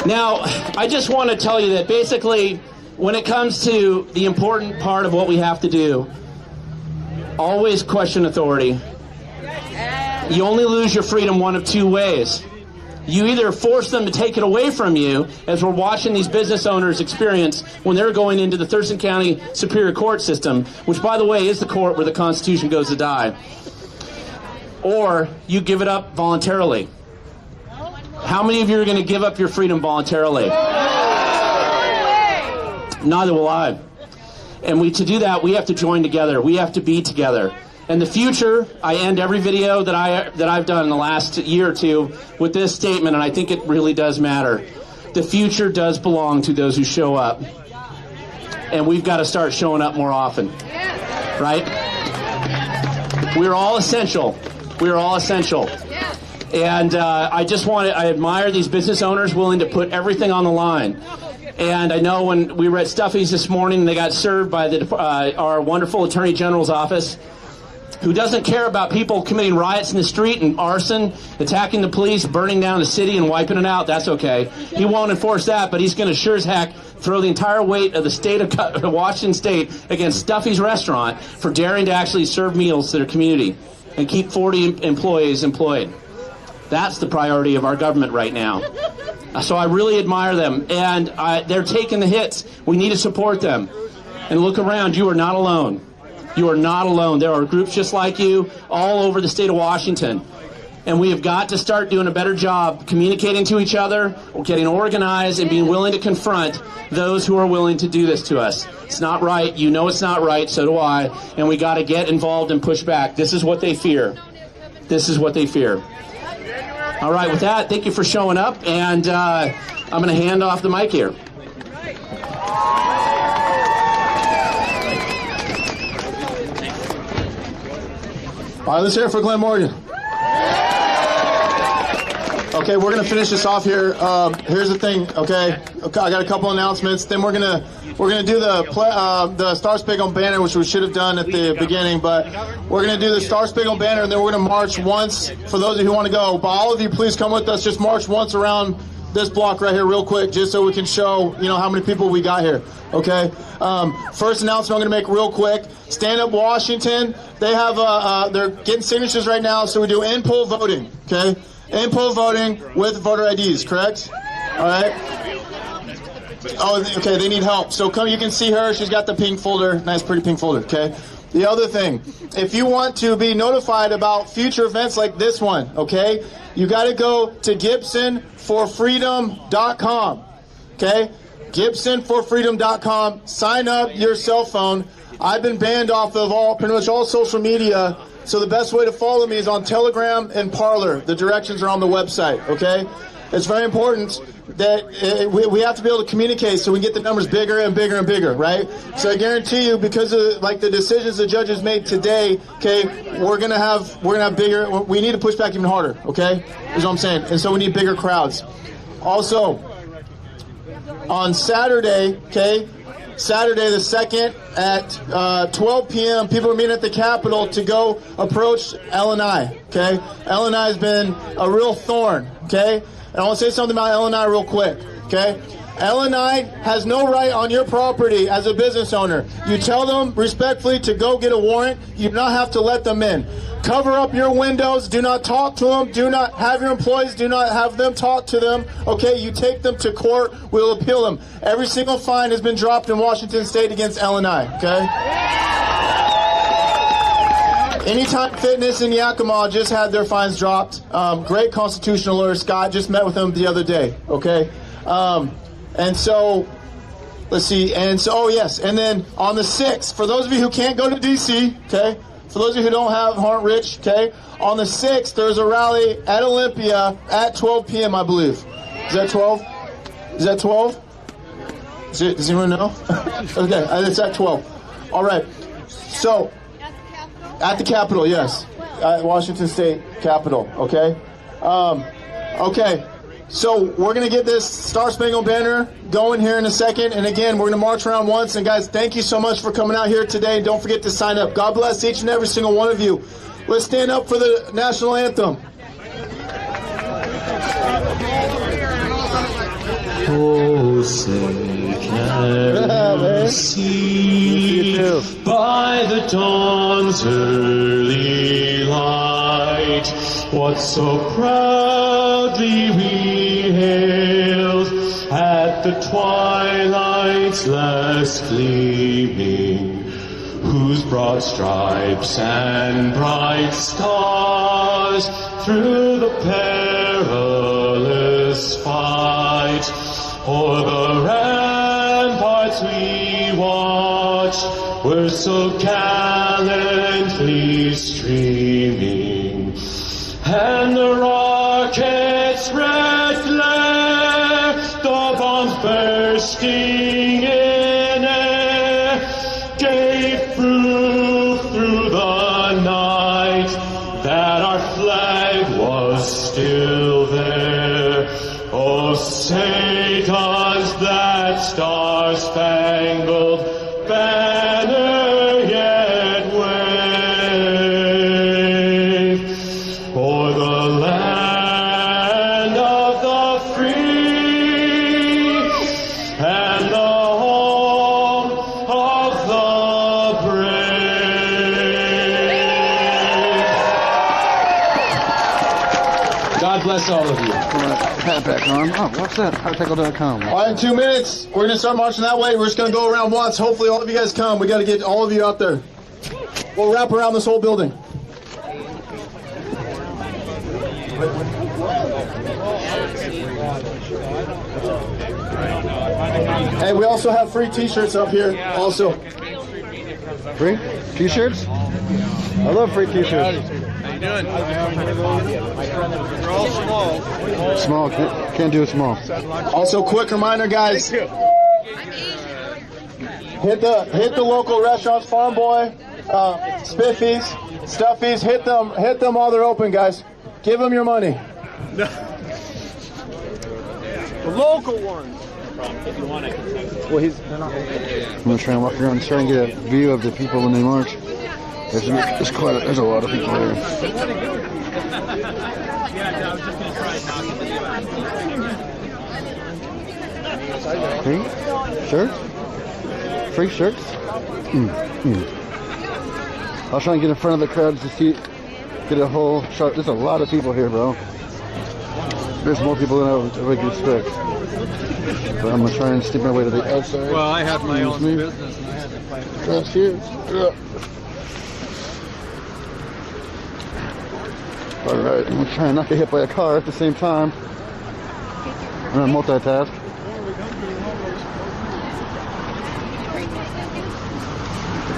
Now, I just want to tell you that basically, when it comes to the important part of what we have to do, always question authority. You only lose your freedom one of 2 ways. You either force them to take it away from you, as we're watching these business owners experience when they're going into the Thurston County Superior Court system, which, by the way, is the court where the Constitution goes to die. Or you give it up voluntarily. How many of you are going to give up your freedom voluntarily? Neither will I. And to do that, we have to join together. We have to be together. And the future, I end every video that I've done in the last year or two with this statement, and I think it really does matter. The future does belong to those who show up. And we've got to start showing up more often. Right? We're all essential. We're all essential. And I admire these business owners willing to put everything on the line. And I know when we were at Stuffy's this morning, they got served by our wonderful Attorney General's office, who doesn't care about people committing riots in the street and arson, attacking the police, burning down the city and wiping it out. That's okay. He won't enforce that, but he's going to sure as heck throw the entire weight of the state of Washington State against Stuffy's restaurant for daring to actually serve meals to their community and keep 40 employees employed. That's the priority of our government right now. So I really admire them, and they're taking the hits. We need to support them. And look around. You are not alone. You are not alone. There are groups just like you all over the state of Washington. And we have got to start doing a better job communicating to each other, getting organized, and being willing to confront those who are willing to do this to us. It's not right. You know it's not right. So do I. And we got to get involved and push back. This is what they fear. This is what they fear. All right, with that, thank you for showing up. And I'm going to hand off the mic here. All right, let's hear it for Glenn Morgan. Okay, we're gonna finish this off here. Here's the thing. Okay, I got a couple announcements. Then we're gonna do the Star Spangled Banner, which we should have done at the beginning. But we're gonna do the Star Spangled Banner, and then we're gonna march once. For those of you who want to go, but all of you, please come with us. Just march once around this block right here, real quick, just so we can show how many people we got here. Okay. First announcement I'm gonna make real quick. Stand Up Washington. They have they're getting signatures right now, so we do in-poll voting. Okay. In-poll voting with voter IDs, correct? All right. Oh, okay, they need help. So come, you can see her. She's got the pink folder, nice pretty pink folder, okay? The other thing, if you want to be notified about future events like this one, okay, you got to go to GibsonForFreedom.com, okay? GibsonForFreedom.com. Sign up your cell phone. I've been banned off of pretty much all social media. So the best way to follow me is on Telegram and Parler. The directions are on the website, okay? It's very important that we have to be able to communicate so we get the numbers bigger and bigger and bigger, right? So I guarantee you, because of the decisions the judges made today, okay, we're gonna have bigger. We need to push back even harder, okay? Is what I'm saying. And so we need bigger crowds. Also, on Saturday, okay, Saturday the 2nd at 12 p.m. people are meeting at the Capitol to go approach LNI. Okay, LNI has been a real thorn. Okay, and I want to say something about LNI real quick. Okay, LNI has no right on your property as a business owner. You tell them respectfully to go get a warrant. You do not have to let them in. Cover up your windows. Do not talk to them. Do not have your employees. Do not have them talk to them. Okay, you take them to court. We'll appeal them. Every single fine has been dropped in Washington State against LNI. Okay. Anytime Fitness in Yakima just had their fines dropped. Great constitutional lawyer Scott just met with them the other day. Okay. And so, let's see. And so, oh yes. And then on the 6th, for those of you who can't go to D.C., okay. For those of you who aren't rich, okay, on the 6th, there's a rally at Olympia at 12 p.m., I believe. Is that 12? Is that 12? Does anyone know? Okay, it's at 12. All right. So, at the Capitol, yes. At Washington State Capitol, okay? Okay. So we're going to get this Star Spangled Banner going here in a second. And again, we're going to march around once. And guys, thank you so much for coming out here today. Don't forget to sign up. God bless each and every single one of you. Let's stand up for the national anthem. Oh, say can you see by the dawn's early light what so proudly we hailed at the twilight's last gleaming, whose broad stripes and bright stars through the perilous fight o'er the ramparts we watched were so gallantly streaming, and the rocket's red glare, the bombs bursting in air, gave proof through the night that our flag was still there. Oh, say does that star-spangled banner yet wave o'er the land of the free and the home of the brave. God bless all of you. Hat back on. Oh, what's that? Hardtackle.com. All right, in 2 minutes, we're going to start marching that way. We're just going to go around once. Hopefully all of you guys come. We got to get all of you out there. We'll wrap around this whole building. Hey, we also have free T-shirts up here. Also, Free T-shirts? I love free T-shirts. How you doing? We're all small. Small, can't do a small. Also, quick reminder, guys. Hit the local restaurants, Farm Boy, Spiffies, Stuffies. Hit them while they're open, guys. Give them your money. The local ones. If you want, I can take it. Well, I'm gonna try and walk around and try and get a view of the people when they march. There's a lot of people there. Free shirts? Free shirts? I'll try and get in front of the crowd to see, get a whole shot. There's a lot of people here, bro. There's more people than I would expect. But I'm gonna try and stick my way to the outside. Well, I have my own business and I had to fight. That's here. Alright, I'm gonna try and not get hit by a car at the same time. I'm gonna multitask.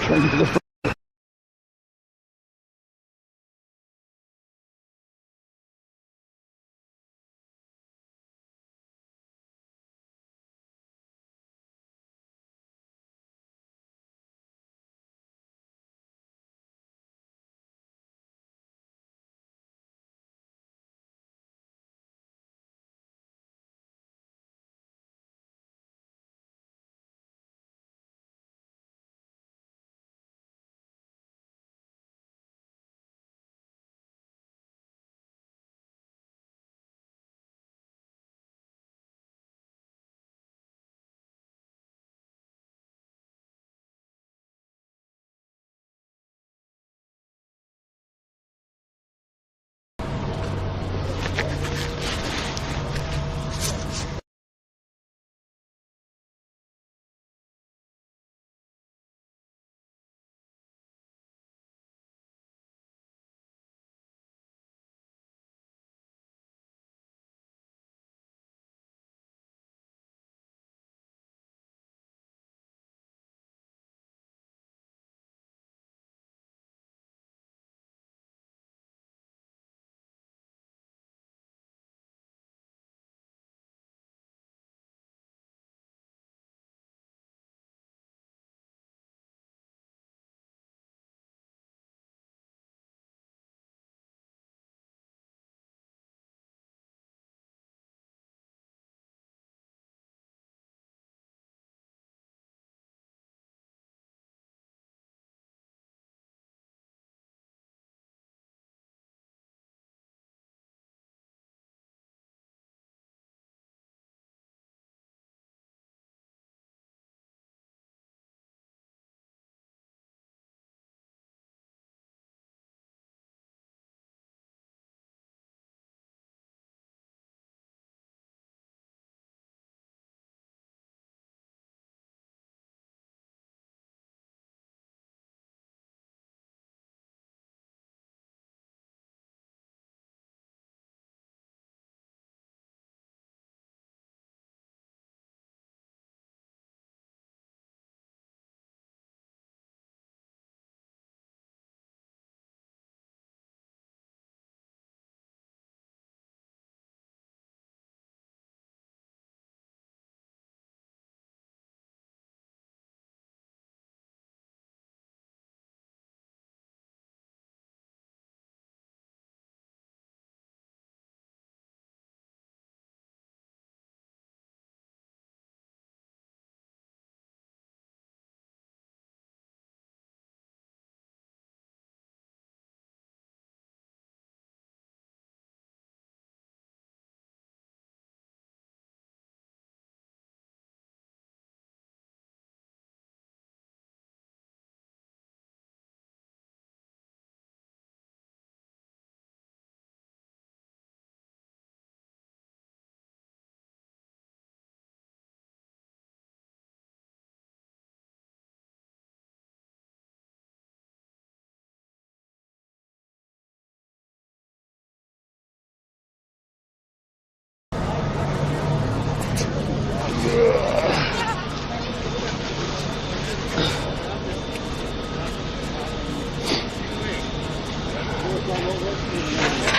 Trying to get to the front.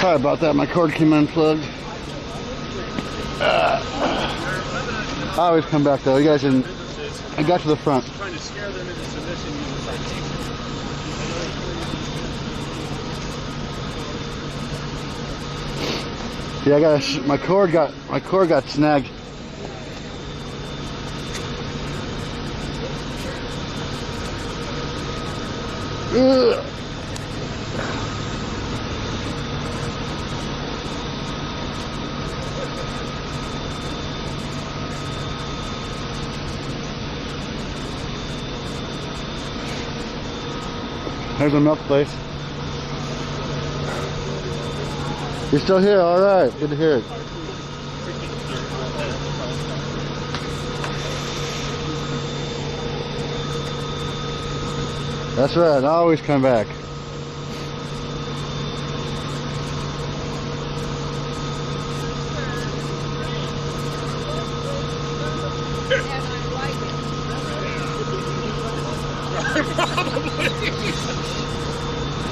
Sorry about that, my cord came unplugged. I always come back though. You guys didn't. I got to the front. Trying to scare them into submission using citations. Yeah, I got my cord got snagged. Ugh. There's a milk place. You're still here? All right. Good to hear it. That's right. I always come back.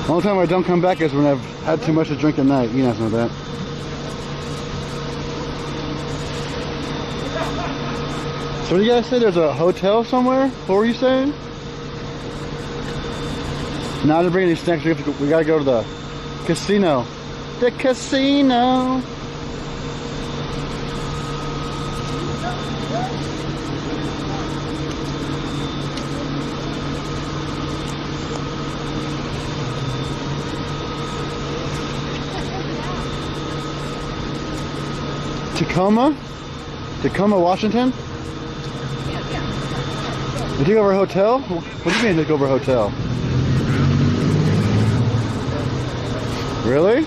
The only time I don't come back is when I've had too much to drink at night. You guys know that. So what do you guys say? There's a hotel somewhere? What were you saying? Now to bring any snacks, we gotta go to the casino. The casino. Tacoma, Washington? You take over a hotel? What do you mean take over a hotel? Really?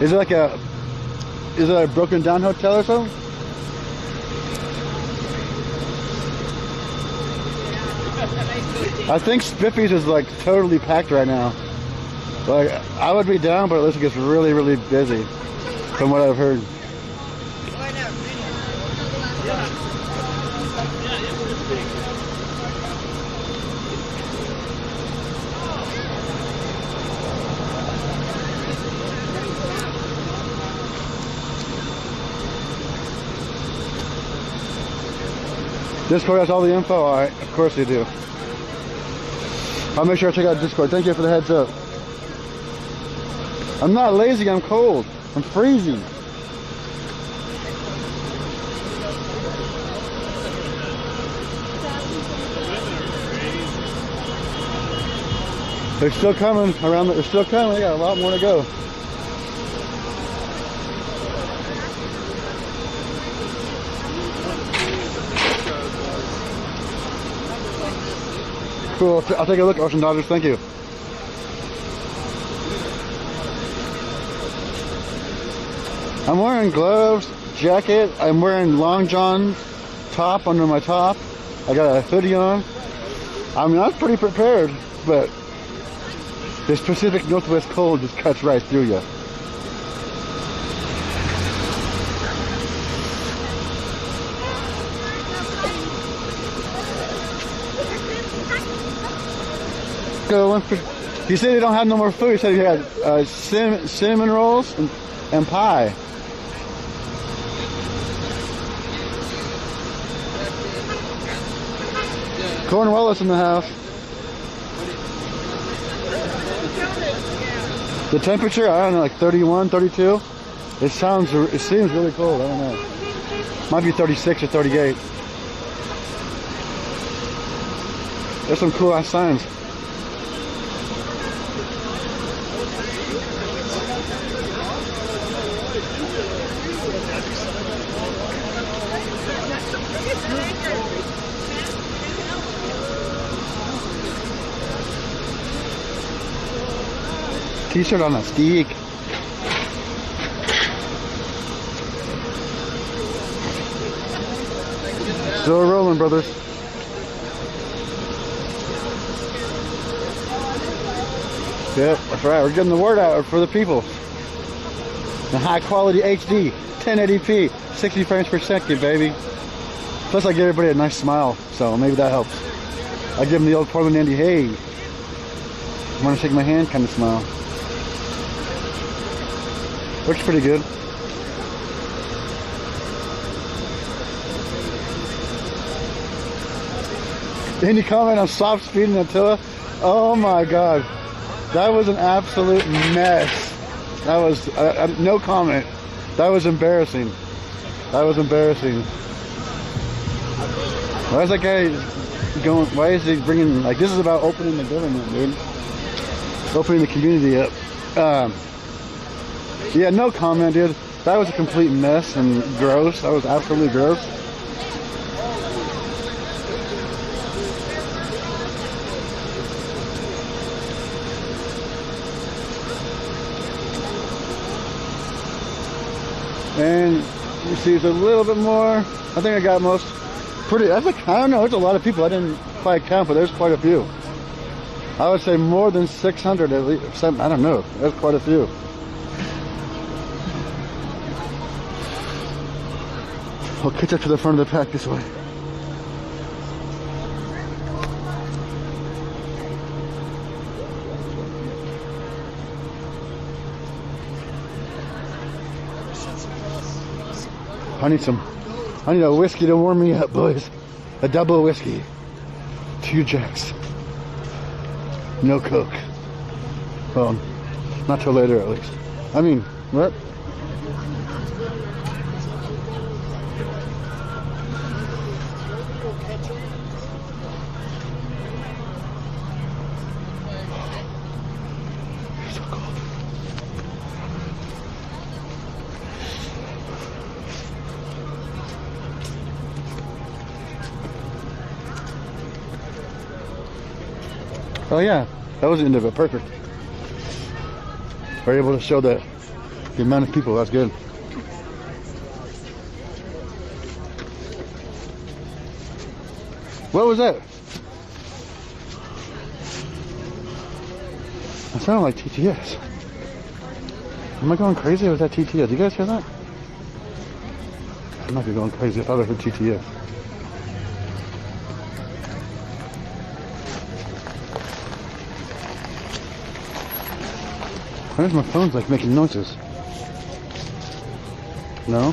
Is it a broken down hotel or something? I think Spiffy's is like totally packed right now. Like I would be down, but it looks like it's really, really busy from what I've heard. Discord has all the info? Alright, of course they do. I'll make sure I check out Discord. Thank you for the heads up. I'm not lazy, I'm cold. I'm freezing. They're still coming around. They're still coming. They got a lot more to go. Cool. I'll take a look, Ocean Dodgers. Thank you. I'm wearing gloves, jacket. I'm wearing long john top under my top. I got a hoodie on. I mean, I'm pretty prepared, but this Pacific Northwest cold just cuts right through you. You said they don't have no more food. You said you had cinnamon rolls and pie. Cornwallis in the house. The temperature, I don't know, like 31, 32. It seems really cold. I don't know. Might be 36 or 38. There's some cool ass signs. T-shirt on a stick. Still rolling, brothers. Yep, that's right. We're getting the word out for the people. The high quality HD, 1080p, 60 frames per second, baby. Plus, I give everybody a nice smile, so maybe that helps. I give them the old PortlandAndy, hey, want to shake my hand kind of smile. Looks pretty good. Any comment on soft speed in Attila? Oh my God. That was an absolute mess. That was, no comment. That was embarrassing. That was embarrassing. Why is that guy going, why is he bringing, like, this is about opening the government, dude. Opening the community up. Yeah, no comment, dude. That was a complete mess and gross. That was absolutely gross. And you see it's a little bit more. I think I got most. Pretty, I don't know, there's a lot of people. I didn't quite count, but there's quite a few. I would say more than 600 at least. I don't know. There's quite a few. I'll catch up to the front of the pack this way. I need a whiskey to warm me up, boys. A double whiskey. 2 Jacks. No Coke. Well, not till later at least. I mean, what? So cold. Oh yeah, that was the end of it. Perfect. We're able to show the amount of people. That's good. What was that? That sounded like TTS. Am I going crazy or was that TTS? Did you guys hear that? I might be going crazy. I thought I heard TTS. Where's my phone's like making noises? No?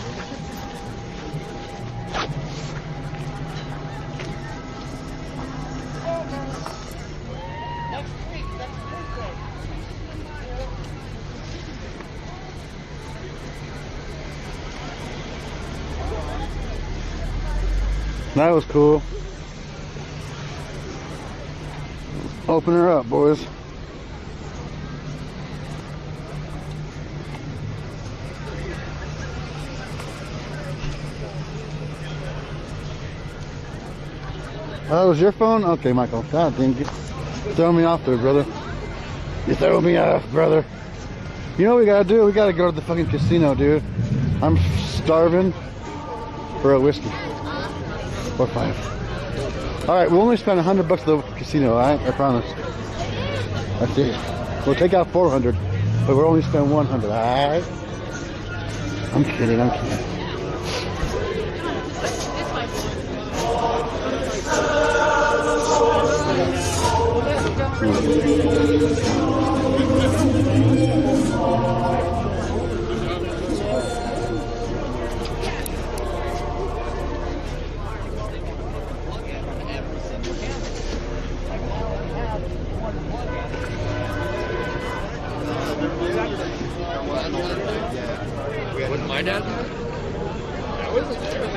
That was cool. Open her up, boys. That was your phone? Okay, Michael. God dang you. Throw me off there, brother. You throw me off, brother. You know what we gotta do? We gotta go to the fucking casino, dude. I'm starving for a whiskey. Or 5. Alright, we'll only spend $100 at the casino, alright? I promise. That's it. We'll take out 400, but we'll only spend 100, alright? I'm kidding, I'm kidding. Wouldn't my dad? I wasn't there.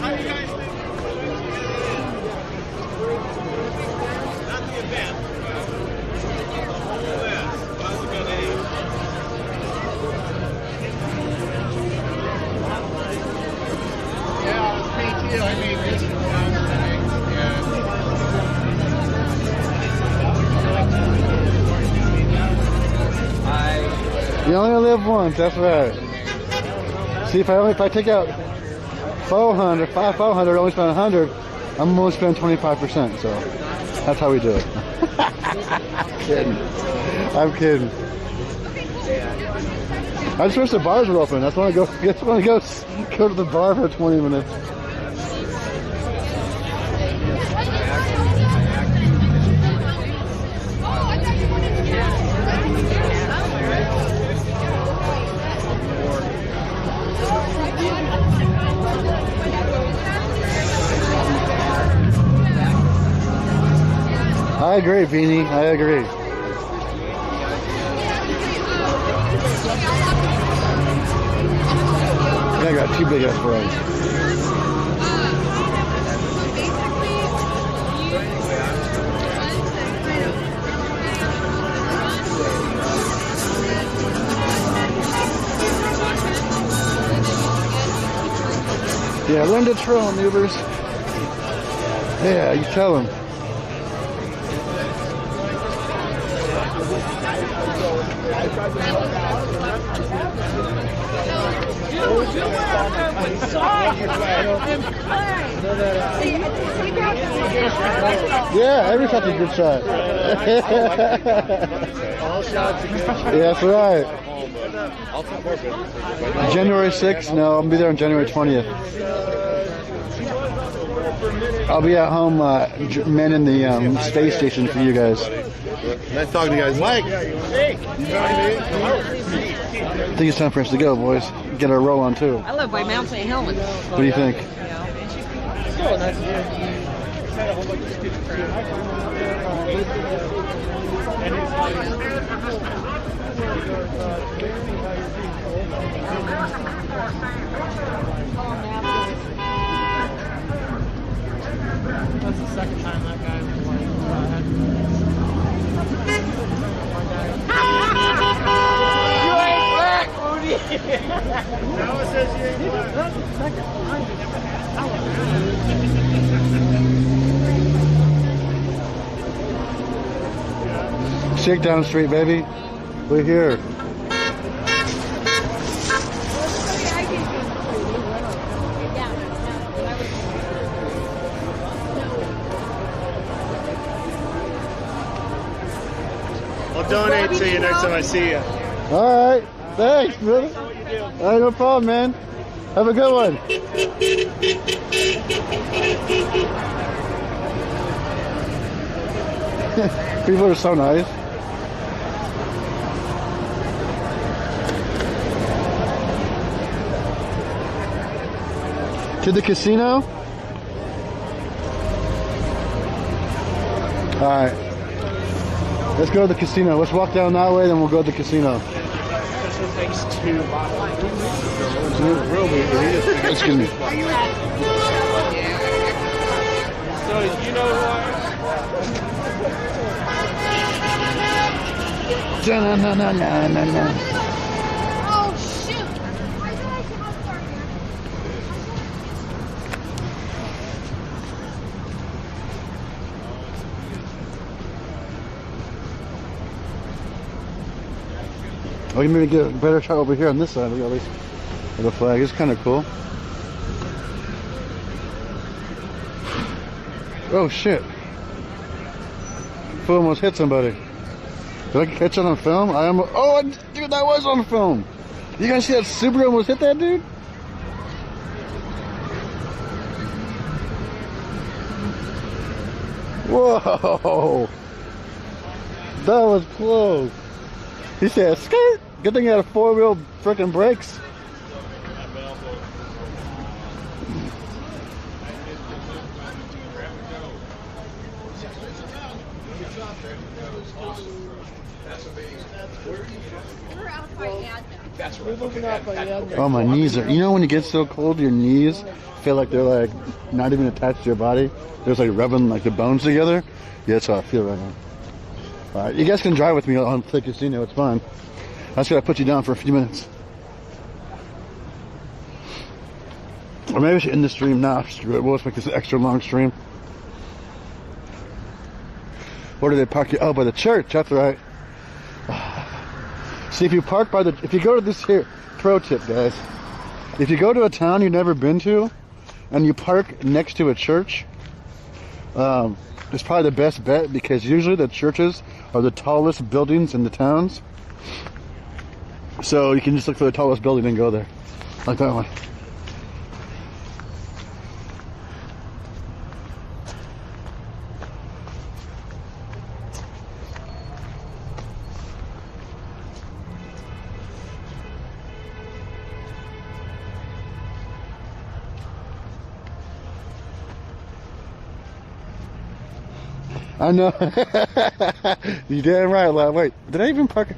How do you guys think? Not the event. Yeah, it was me too. I made this one today. You only live once, that's right. See, if I take out 400, 500, only spend 100, I'm only spend 25%, so that's how we do it. Kidding. I'm kidding. I just wish the bars were open. I just want to go to the bar for 20 minutes. I agree, Beanie. I agree. I got two big ass fries. Yeah, learn to troll, noobers. Yeah, you tell them. Yeah, every shot's a good shot. Yeah, that's right. January 6th? No, I'll be there on January 20th. I'll be at home manning the space station for you guys. Nice talking to you guys. Mike! I think it's time for us to go, boys. Get our roll on, too. I live by Mount St. Helens. What do you think? That's the second time that guy was like, you ain't black, Moody! Now it says you ain't black. That's the second time. Shakedown Street, baby. We're here. I'll donate to you next time I see you. All right. Thanks, brother. All right, no problem, man. Have a good one. People are so nice. To the casino? All right. Let's go to the casino. Let's walk down that way, then we'll go to the casino. Excuse me. So, you know who I Da-na-na-na-na-na-na. Oh, shoot! Oh, you maybe get a better shot over here on this side, at least, of the flag. It's kind of cool. Oh shit! Fool almost hit somebody. Did I catch it on film? I almost. Oh, dude, that was on film. You guys see that Subaru almost hit that dude? Whoa! That was close. He said, skirt! Good thing he had a four-wheel freaking brakes. Oh, my knees are... You know when you get so cold, your knees feel like they're like not even attached to your body? They're just like rubbing like the bones together? Yeah, that's how I feel right now. Alright, you guys can drive with me on the casino, it's fine. I just gotta put you down for a few minutes. Or maybe I should end the stream now. Screw it, we'll just make this an extra long stream. Where do they park you? Oh, by the church, that's right. See, if you park by the... If you go to this here... Pro tip, guys. If you go to a town you've never been to, and you park next to a church, it's probably the best bet, because usually the churches are the tallest buildings in the towns. So you can just look for the tallest building and go there. Like that one. I know. You damn right, lad. Wait, did I even park it?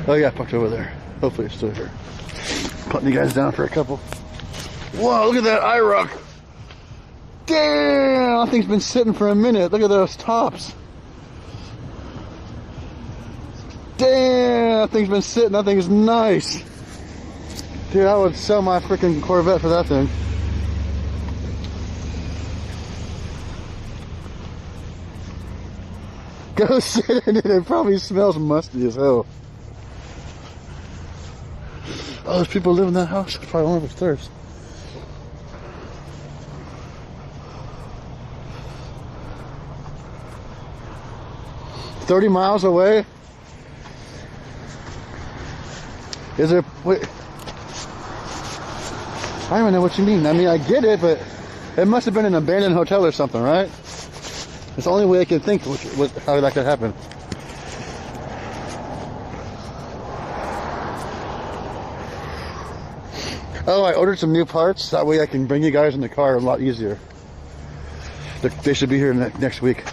Oh yeah, I parked over there. Hopefully it's still here. Putting you guys down for a couple. Whoa, look at that IROC. Damn, that thing's been sitting for a minute. Look at those tops. Damn, that thing's been sitting. That thing is nice. Dude, I would sell my freaking Corvette for that thing. Go sit in it. It probably smells musty as hell. Oh, there's people live in that house. I probably went upstairs. $30 miles away? Is there... Wait. I don't even know what you mean. I mean, I get it, but it must have been an abandoned hotel or something, right? It's the only way I can think how that could happen. Oh, I ordered some new parts. That way I can bring you guys in the car a lot easier. They should be here next week.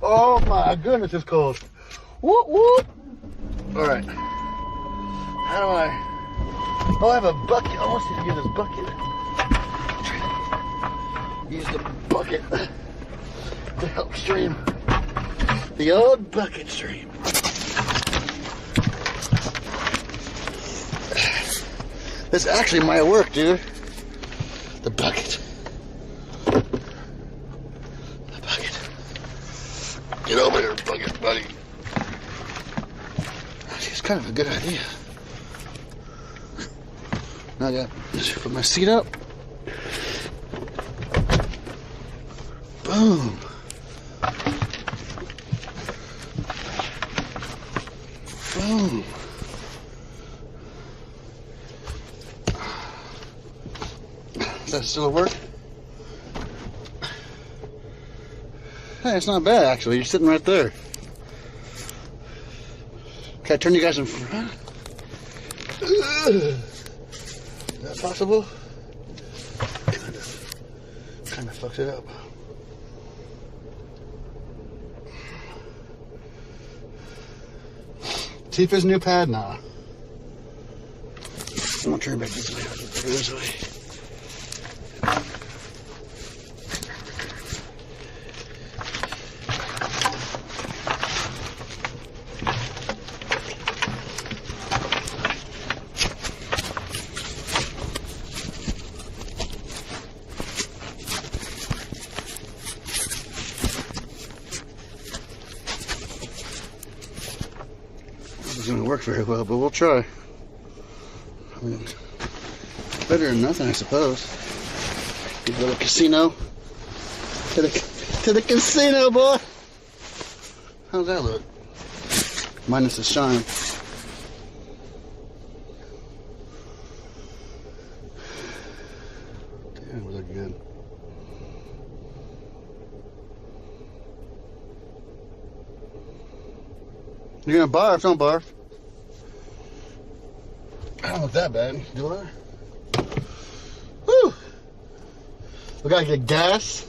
Oh my goodness, it's cold. Whoop whoop. All right. How do I? Oh, I have a bucket. I want you to use this bucket. Use the bucket to help stream. The old bucket stream. This actually might work, dude. The bucket. Get over here, bucket, buddy. It's kind of a good idea. Now I got to put my seat up. Boom. Boom. Does that still work? Hey, it's not bad actually. You're sitting right there. Can I turn you guys in front? Is that possible? Kind of fucks it up. Tifa's new pad now. I'm gonna turn back this way. I'll put it this way. Doesn't work very well, but we'll try. I mean, better than nothing, I suppose. You go to the casino. To the casino, boy. How's that look? Minus the shine. Damn, we look good. You're gonna barf, don't barf. I don't look that bad, do I? Woo! We gotta get gas.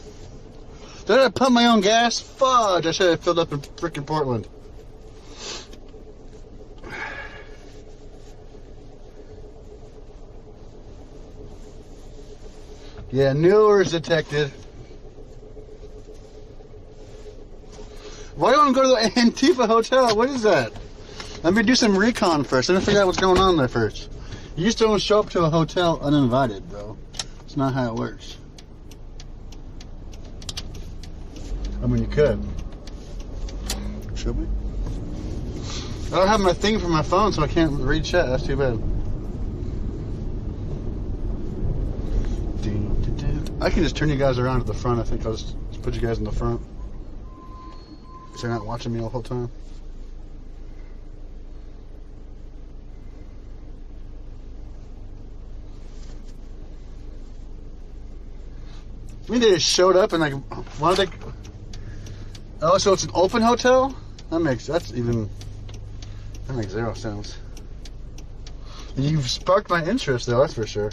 Did I pump my own gas? Fudge! I should have filled up in frickin' Portland. Yeah, Newer's detected. Why don't I go to the Antifa Hotel? What is that? Let me do some recon first. Let me figure out what's going on there first. You just don't show up to a hotel uninvited, bro. It's not how it works. I mean, you could. Should we? I don't have my thing for my phone, so I can't read chat. That's too bad. I can just turn you guys around to the front. I think I'll just put you guys in the front. So you're not watching me the whole time. I mean, they just showed up and like, why don't they? Oh, so it's an open hotel? That makes zero sense. You've sparked my interest, though. That's for sure.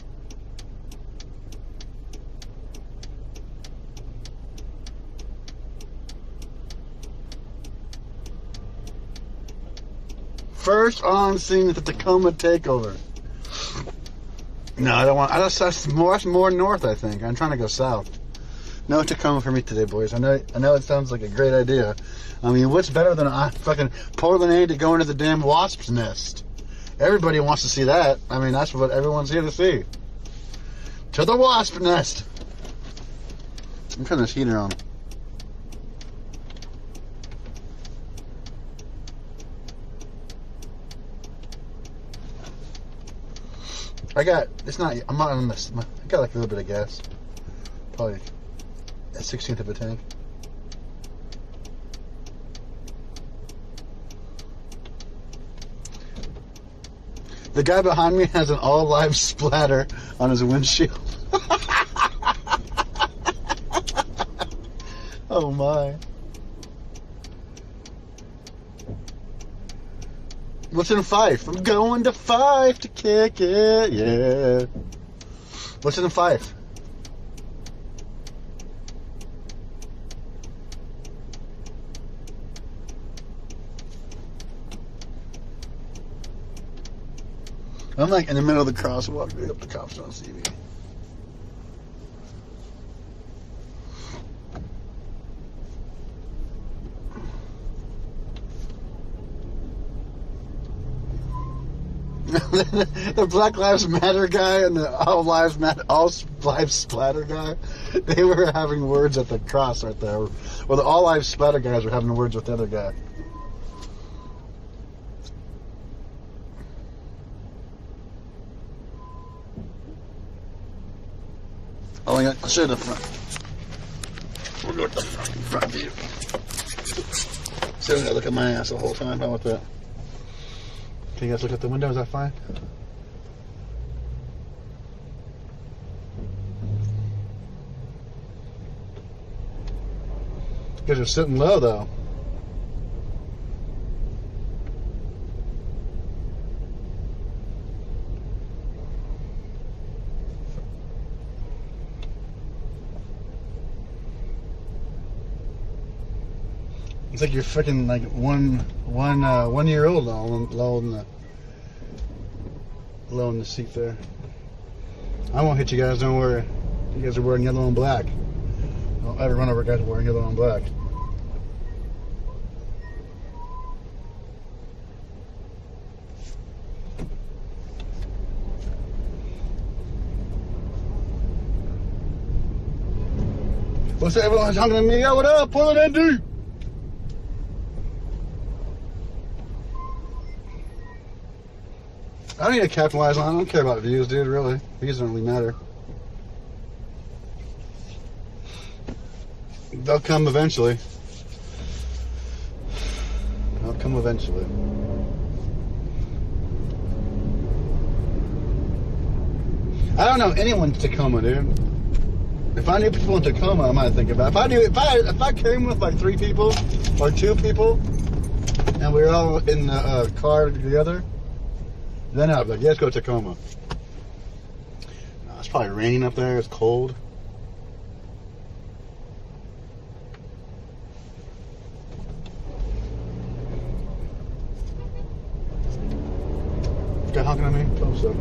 First on scene at the Tacoma takeover. No, I don't want. That's more north. I think I'm trying to go south. No Tacoma for me today, boys. I know it sounds like a great idea. I mean, what's better than fucking PortlandAndy going to the damn wasp's nest? Everybody wants to see that. I mean, that's what everyone's here to see. To the wasp nest. I'm turning this heater on. I'm not on this. I got like a little bit of gas. Probably a 1/16 of a tank. The guy behind me has an all live splatter on his windshield. Oh my. What's in Fife? I'm going to Fife to kick it, yeah. What's in Fife? I'm like in the middle of the crosswalk. I hope the cops don't see me. The Black Lives Matter guy and the All Lives Splatter guy, they were having words at the cross right there. Well, the All Lives Splatter guys were having words with the other guy. Oh, yeah, I'll show you the front. We'll go with the front view. So I'm gonna look at my ass the whole time. How about that? Can you guys look at the window? Is that fine? You guys are sitting low, though. It's like you're freaking like one year old low in the seat there. I won't hit you guys, don't worry. You guys are wearing yellow and black. Every one of our guys are wearing yellow and black. What's that? Everyone's talking to me. Yo, what up, PortlandAndy? I don't need to capitalize on it. I don't care about views, dude, really. Views don't really matter. They'll come eventually. They'll come eventually. I don't know anyone in Tacoma, dude. If I knew people in Tacoma, I might think about it. If I came with like 3 people or 2 people and we were all in the car together, then I'd be like, yeah, let's go to Tacoma. No, it's probably raining up there. It's cold. Guy honking at me? Oh, so.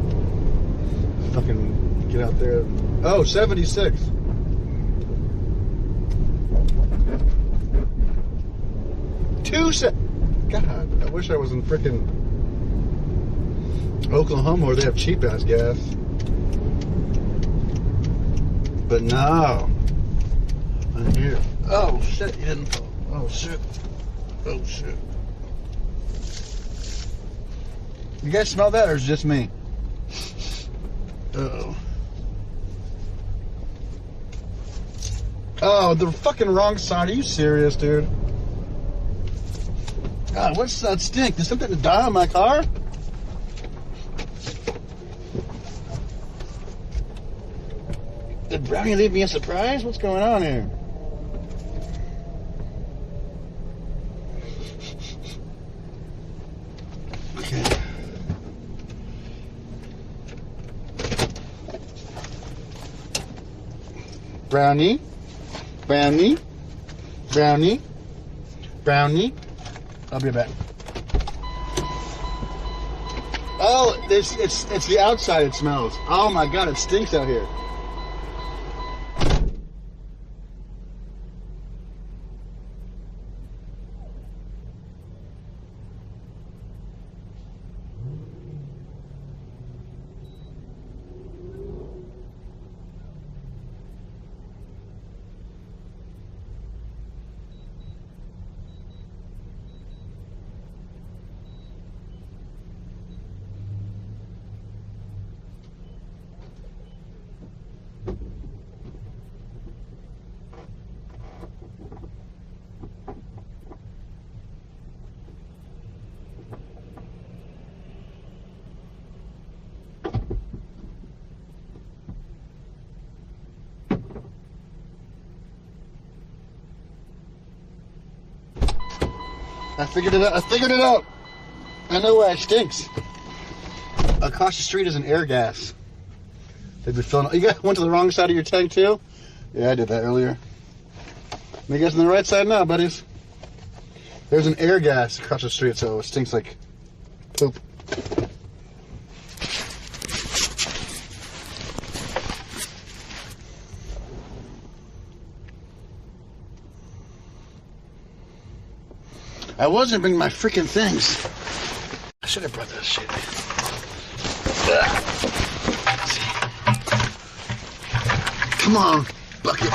Fucking get out there. Oh, 76. God, I wish I was in freaking Oklahoma where they have cheap ass gas. But no. I'm here. Oh shit, you didn't fall. Oh shit. Oh shit. You guys smell that, or is it just me? Uh-oh. Oh, the fucking wrong side. Are you serious, dude? God, what's that stink? Did something die on my car? Did Brownie leave me a surprise? What's going on here? Okay. Brownie. Brownie. Brownie. Brownie. I'll be back. Oh, it's the outside it smells. Oh my god, it stinks out here. I figured it out. I figured it out. I know why it stinks. Across the street is an air gas. They've been filling. You guys went to the wrong side of your tank too? Yeah, I did that earlier. You guys on the right side now, buddies. There's an air gas across the street, so it stinks like poop. I wasn't bringing my freaking things. I should have brought that shit. Come on, bucket.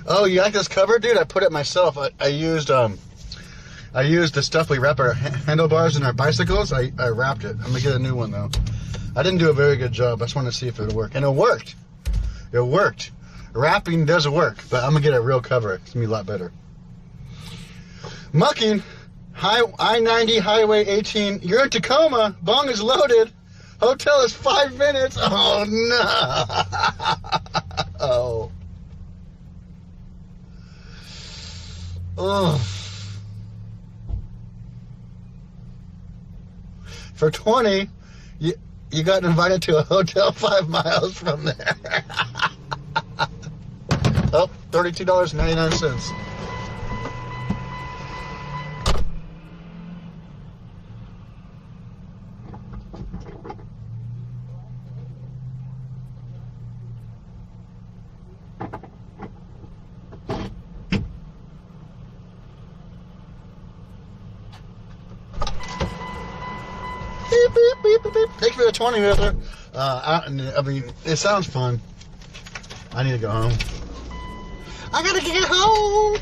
Oh, you like this cover, dude? I put it myself. I used the stuff we wrap our handlebars in our bicycles. I wrapped it. I'm gonna get a new one though. I didn't do a very good job. I just wanted to see if it would work, and it worked. It worked. Wrapping does work, but I'm gonna get a real cover. It's gonna be a lot better. Mucking, I-90 Highway 18. You're in Tacoma. Bong is loaded. Hotel is 5 minutes. Oh no. Oh. Oh. For 20, you got invited to a hotel 5 miles from there. Oh, $32.99. Thanks for the 20, Heather. I mean, it sounds fun. I need to go home. I gotta get home.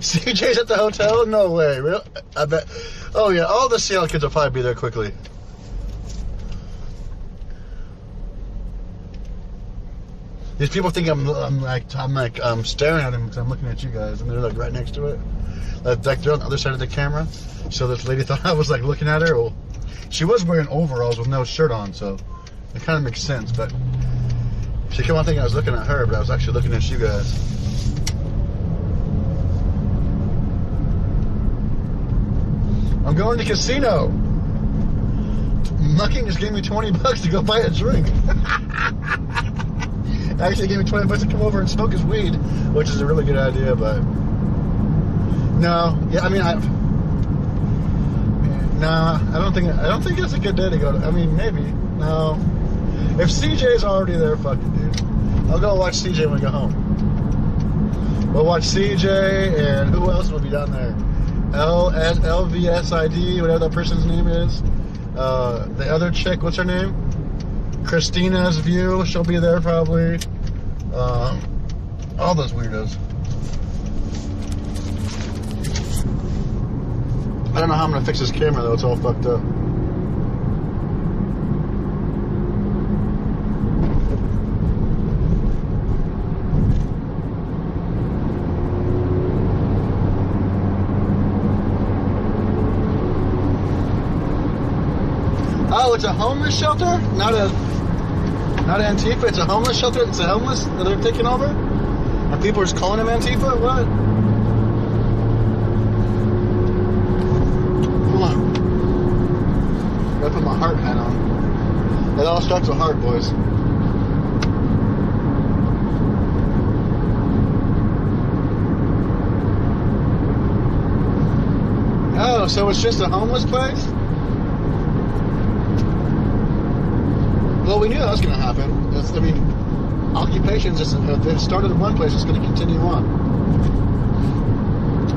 CJ's at the hotel? No way. Real? I bet. Oh yeah, all the Seattle kids will probably be there quickly. These people think I'm staring at them because I'm looking at you guys, and they're like right next to it. Like they're on the other side of the camera. So this lady thought I was like looking at her. Well, she was wearing overalls with no shirt on, so it kind of makes sense. But she kept on thinking I was looking at her, but I was actually looking at you guys. I'm going to the casino. Mucking just gave me $20 to go buy a drink. Actually gave me $20 to come over and smoke his weed, which is a really good idea, but no, yeah, I mean, I don't think it's a good day to go to, I mean, maybe, no, If CJ's already there, fuck it, dude. I'll go watch CJ when we go home. We'll watch CJ, and who else will be down there? LVSID, whatever that person's name is. The other chick, what's her name? Christina's View, she'll be there probably. All those weirdos. I don't know how I'm gonna fix this camera though, it's all fucked up. Oh, it's a homeless shelter? Not Antifa, it's a homeless shelter? It's a homeless that they're taking over? And people are just calling them Antifa? What? Hold on. Gotta put my heart hat on. It all starts with heart, boys. Oh, so it's just a homeless place? Well, we knew that was going to happen. Occupations, if it started in one place, it's going to continue on.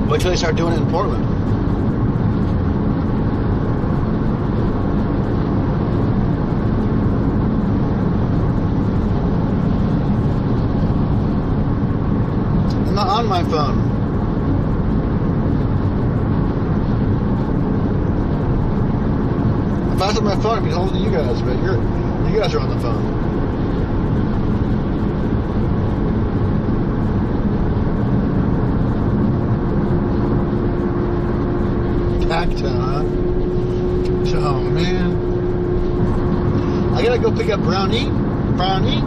Wait till they start doing it in Portland. I'm not on my phone. If I was on my phone, I'd be holding you guys, but you guys are on the phone. Cacti, huh? Oh, man. I gotta go pick up Brownie. Brownie?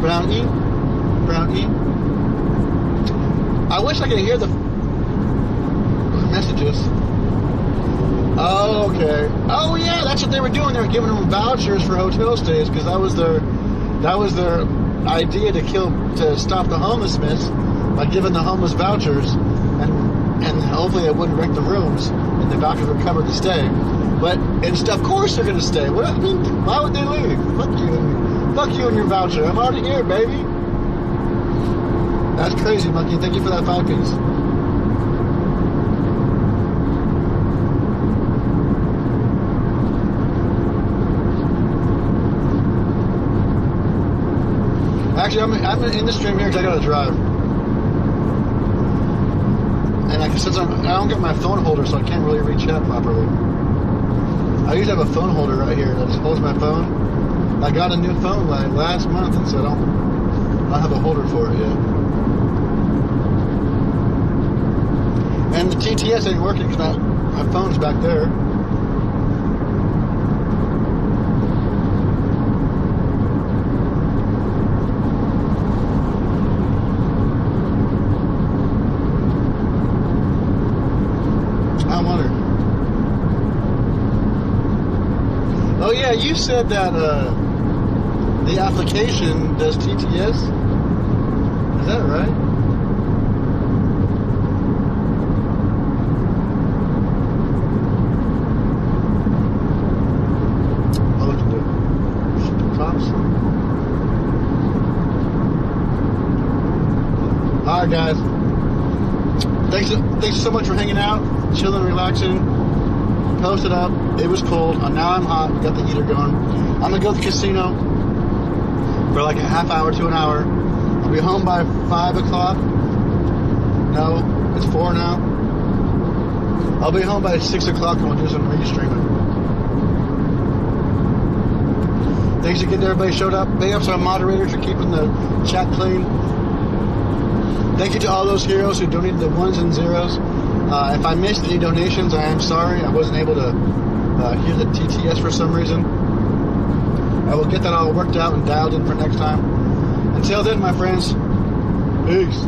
Brownie? Brownie? I wish I could hear the messages. Oh, okay. Oh, yeah, that's what they were doing. They were giving them vouchers for hotel stays because that was their idea to stop the homelessness by giving the homeless vouchers, and hopefully it wouldn't wreck the rooms and the vouchers would cover the stay. But of course they're gonna stay. What? I mean, why would they leave? Fuck you and your voucher. I'm already here, baby. That's crazy, Monkey. Thank you for that 5-piece. Actually, I'm in the stream here because I gotta drive. And since I don't get my phone holder, so I can't really reach out properly. I usually have a phone holder right here that just holds my phone. I got a new phone like last month, and so I don't have a holder for it yet. And the TTS ain't working because my phone's back there. Oh yeah, you said that the application does TTS. Is that right? I'll look at the tops. All right, guys. Thanks so much for hanging out, chilling, relaxing. Posted up. It was cold. Now I'm hot. We got the heater going. I'm gonna go to the casino for like a half hour to an hour. I'll be home by 5 o'clock. No, it's 4 now. I'll be home by 6 o'clock and we'll do some restreaming. Thanks again to everybody showed up. Big ups to our moderators for keeping the chat clean. Thank you to all those heroes who donated the 1s and 0s. If I missed any donations, I am sorry. I wasn't able to hear the TTS for some reason. I will get that all worked out and dialed in for next time. Until then, my friends, peace.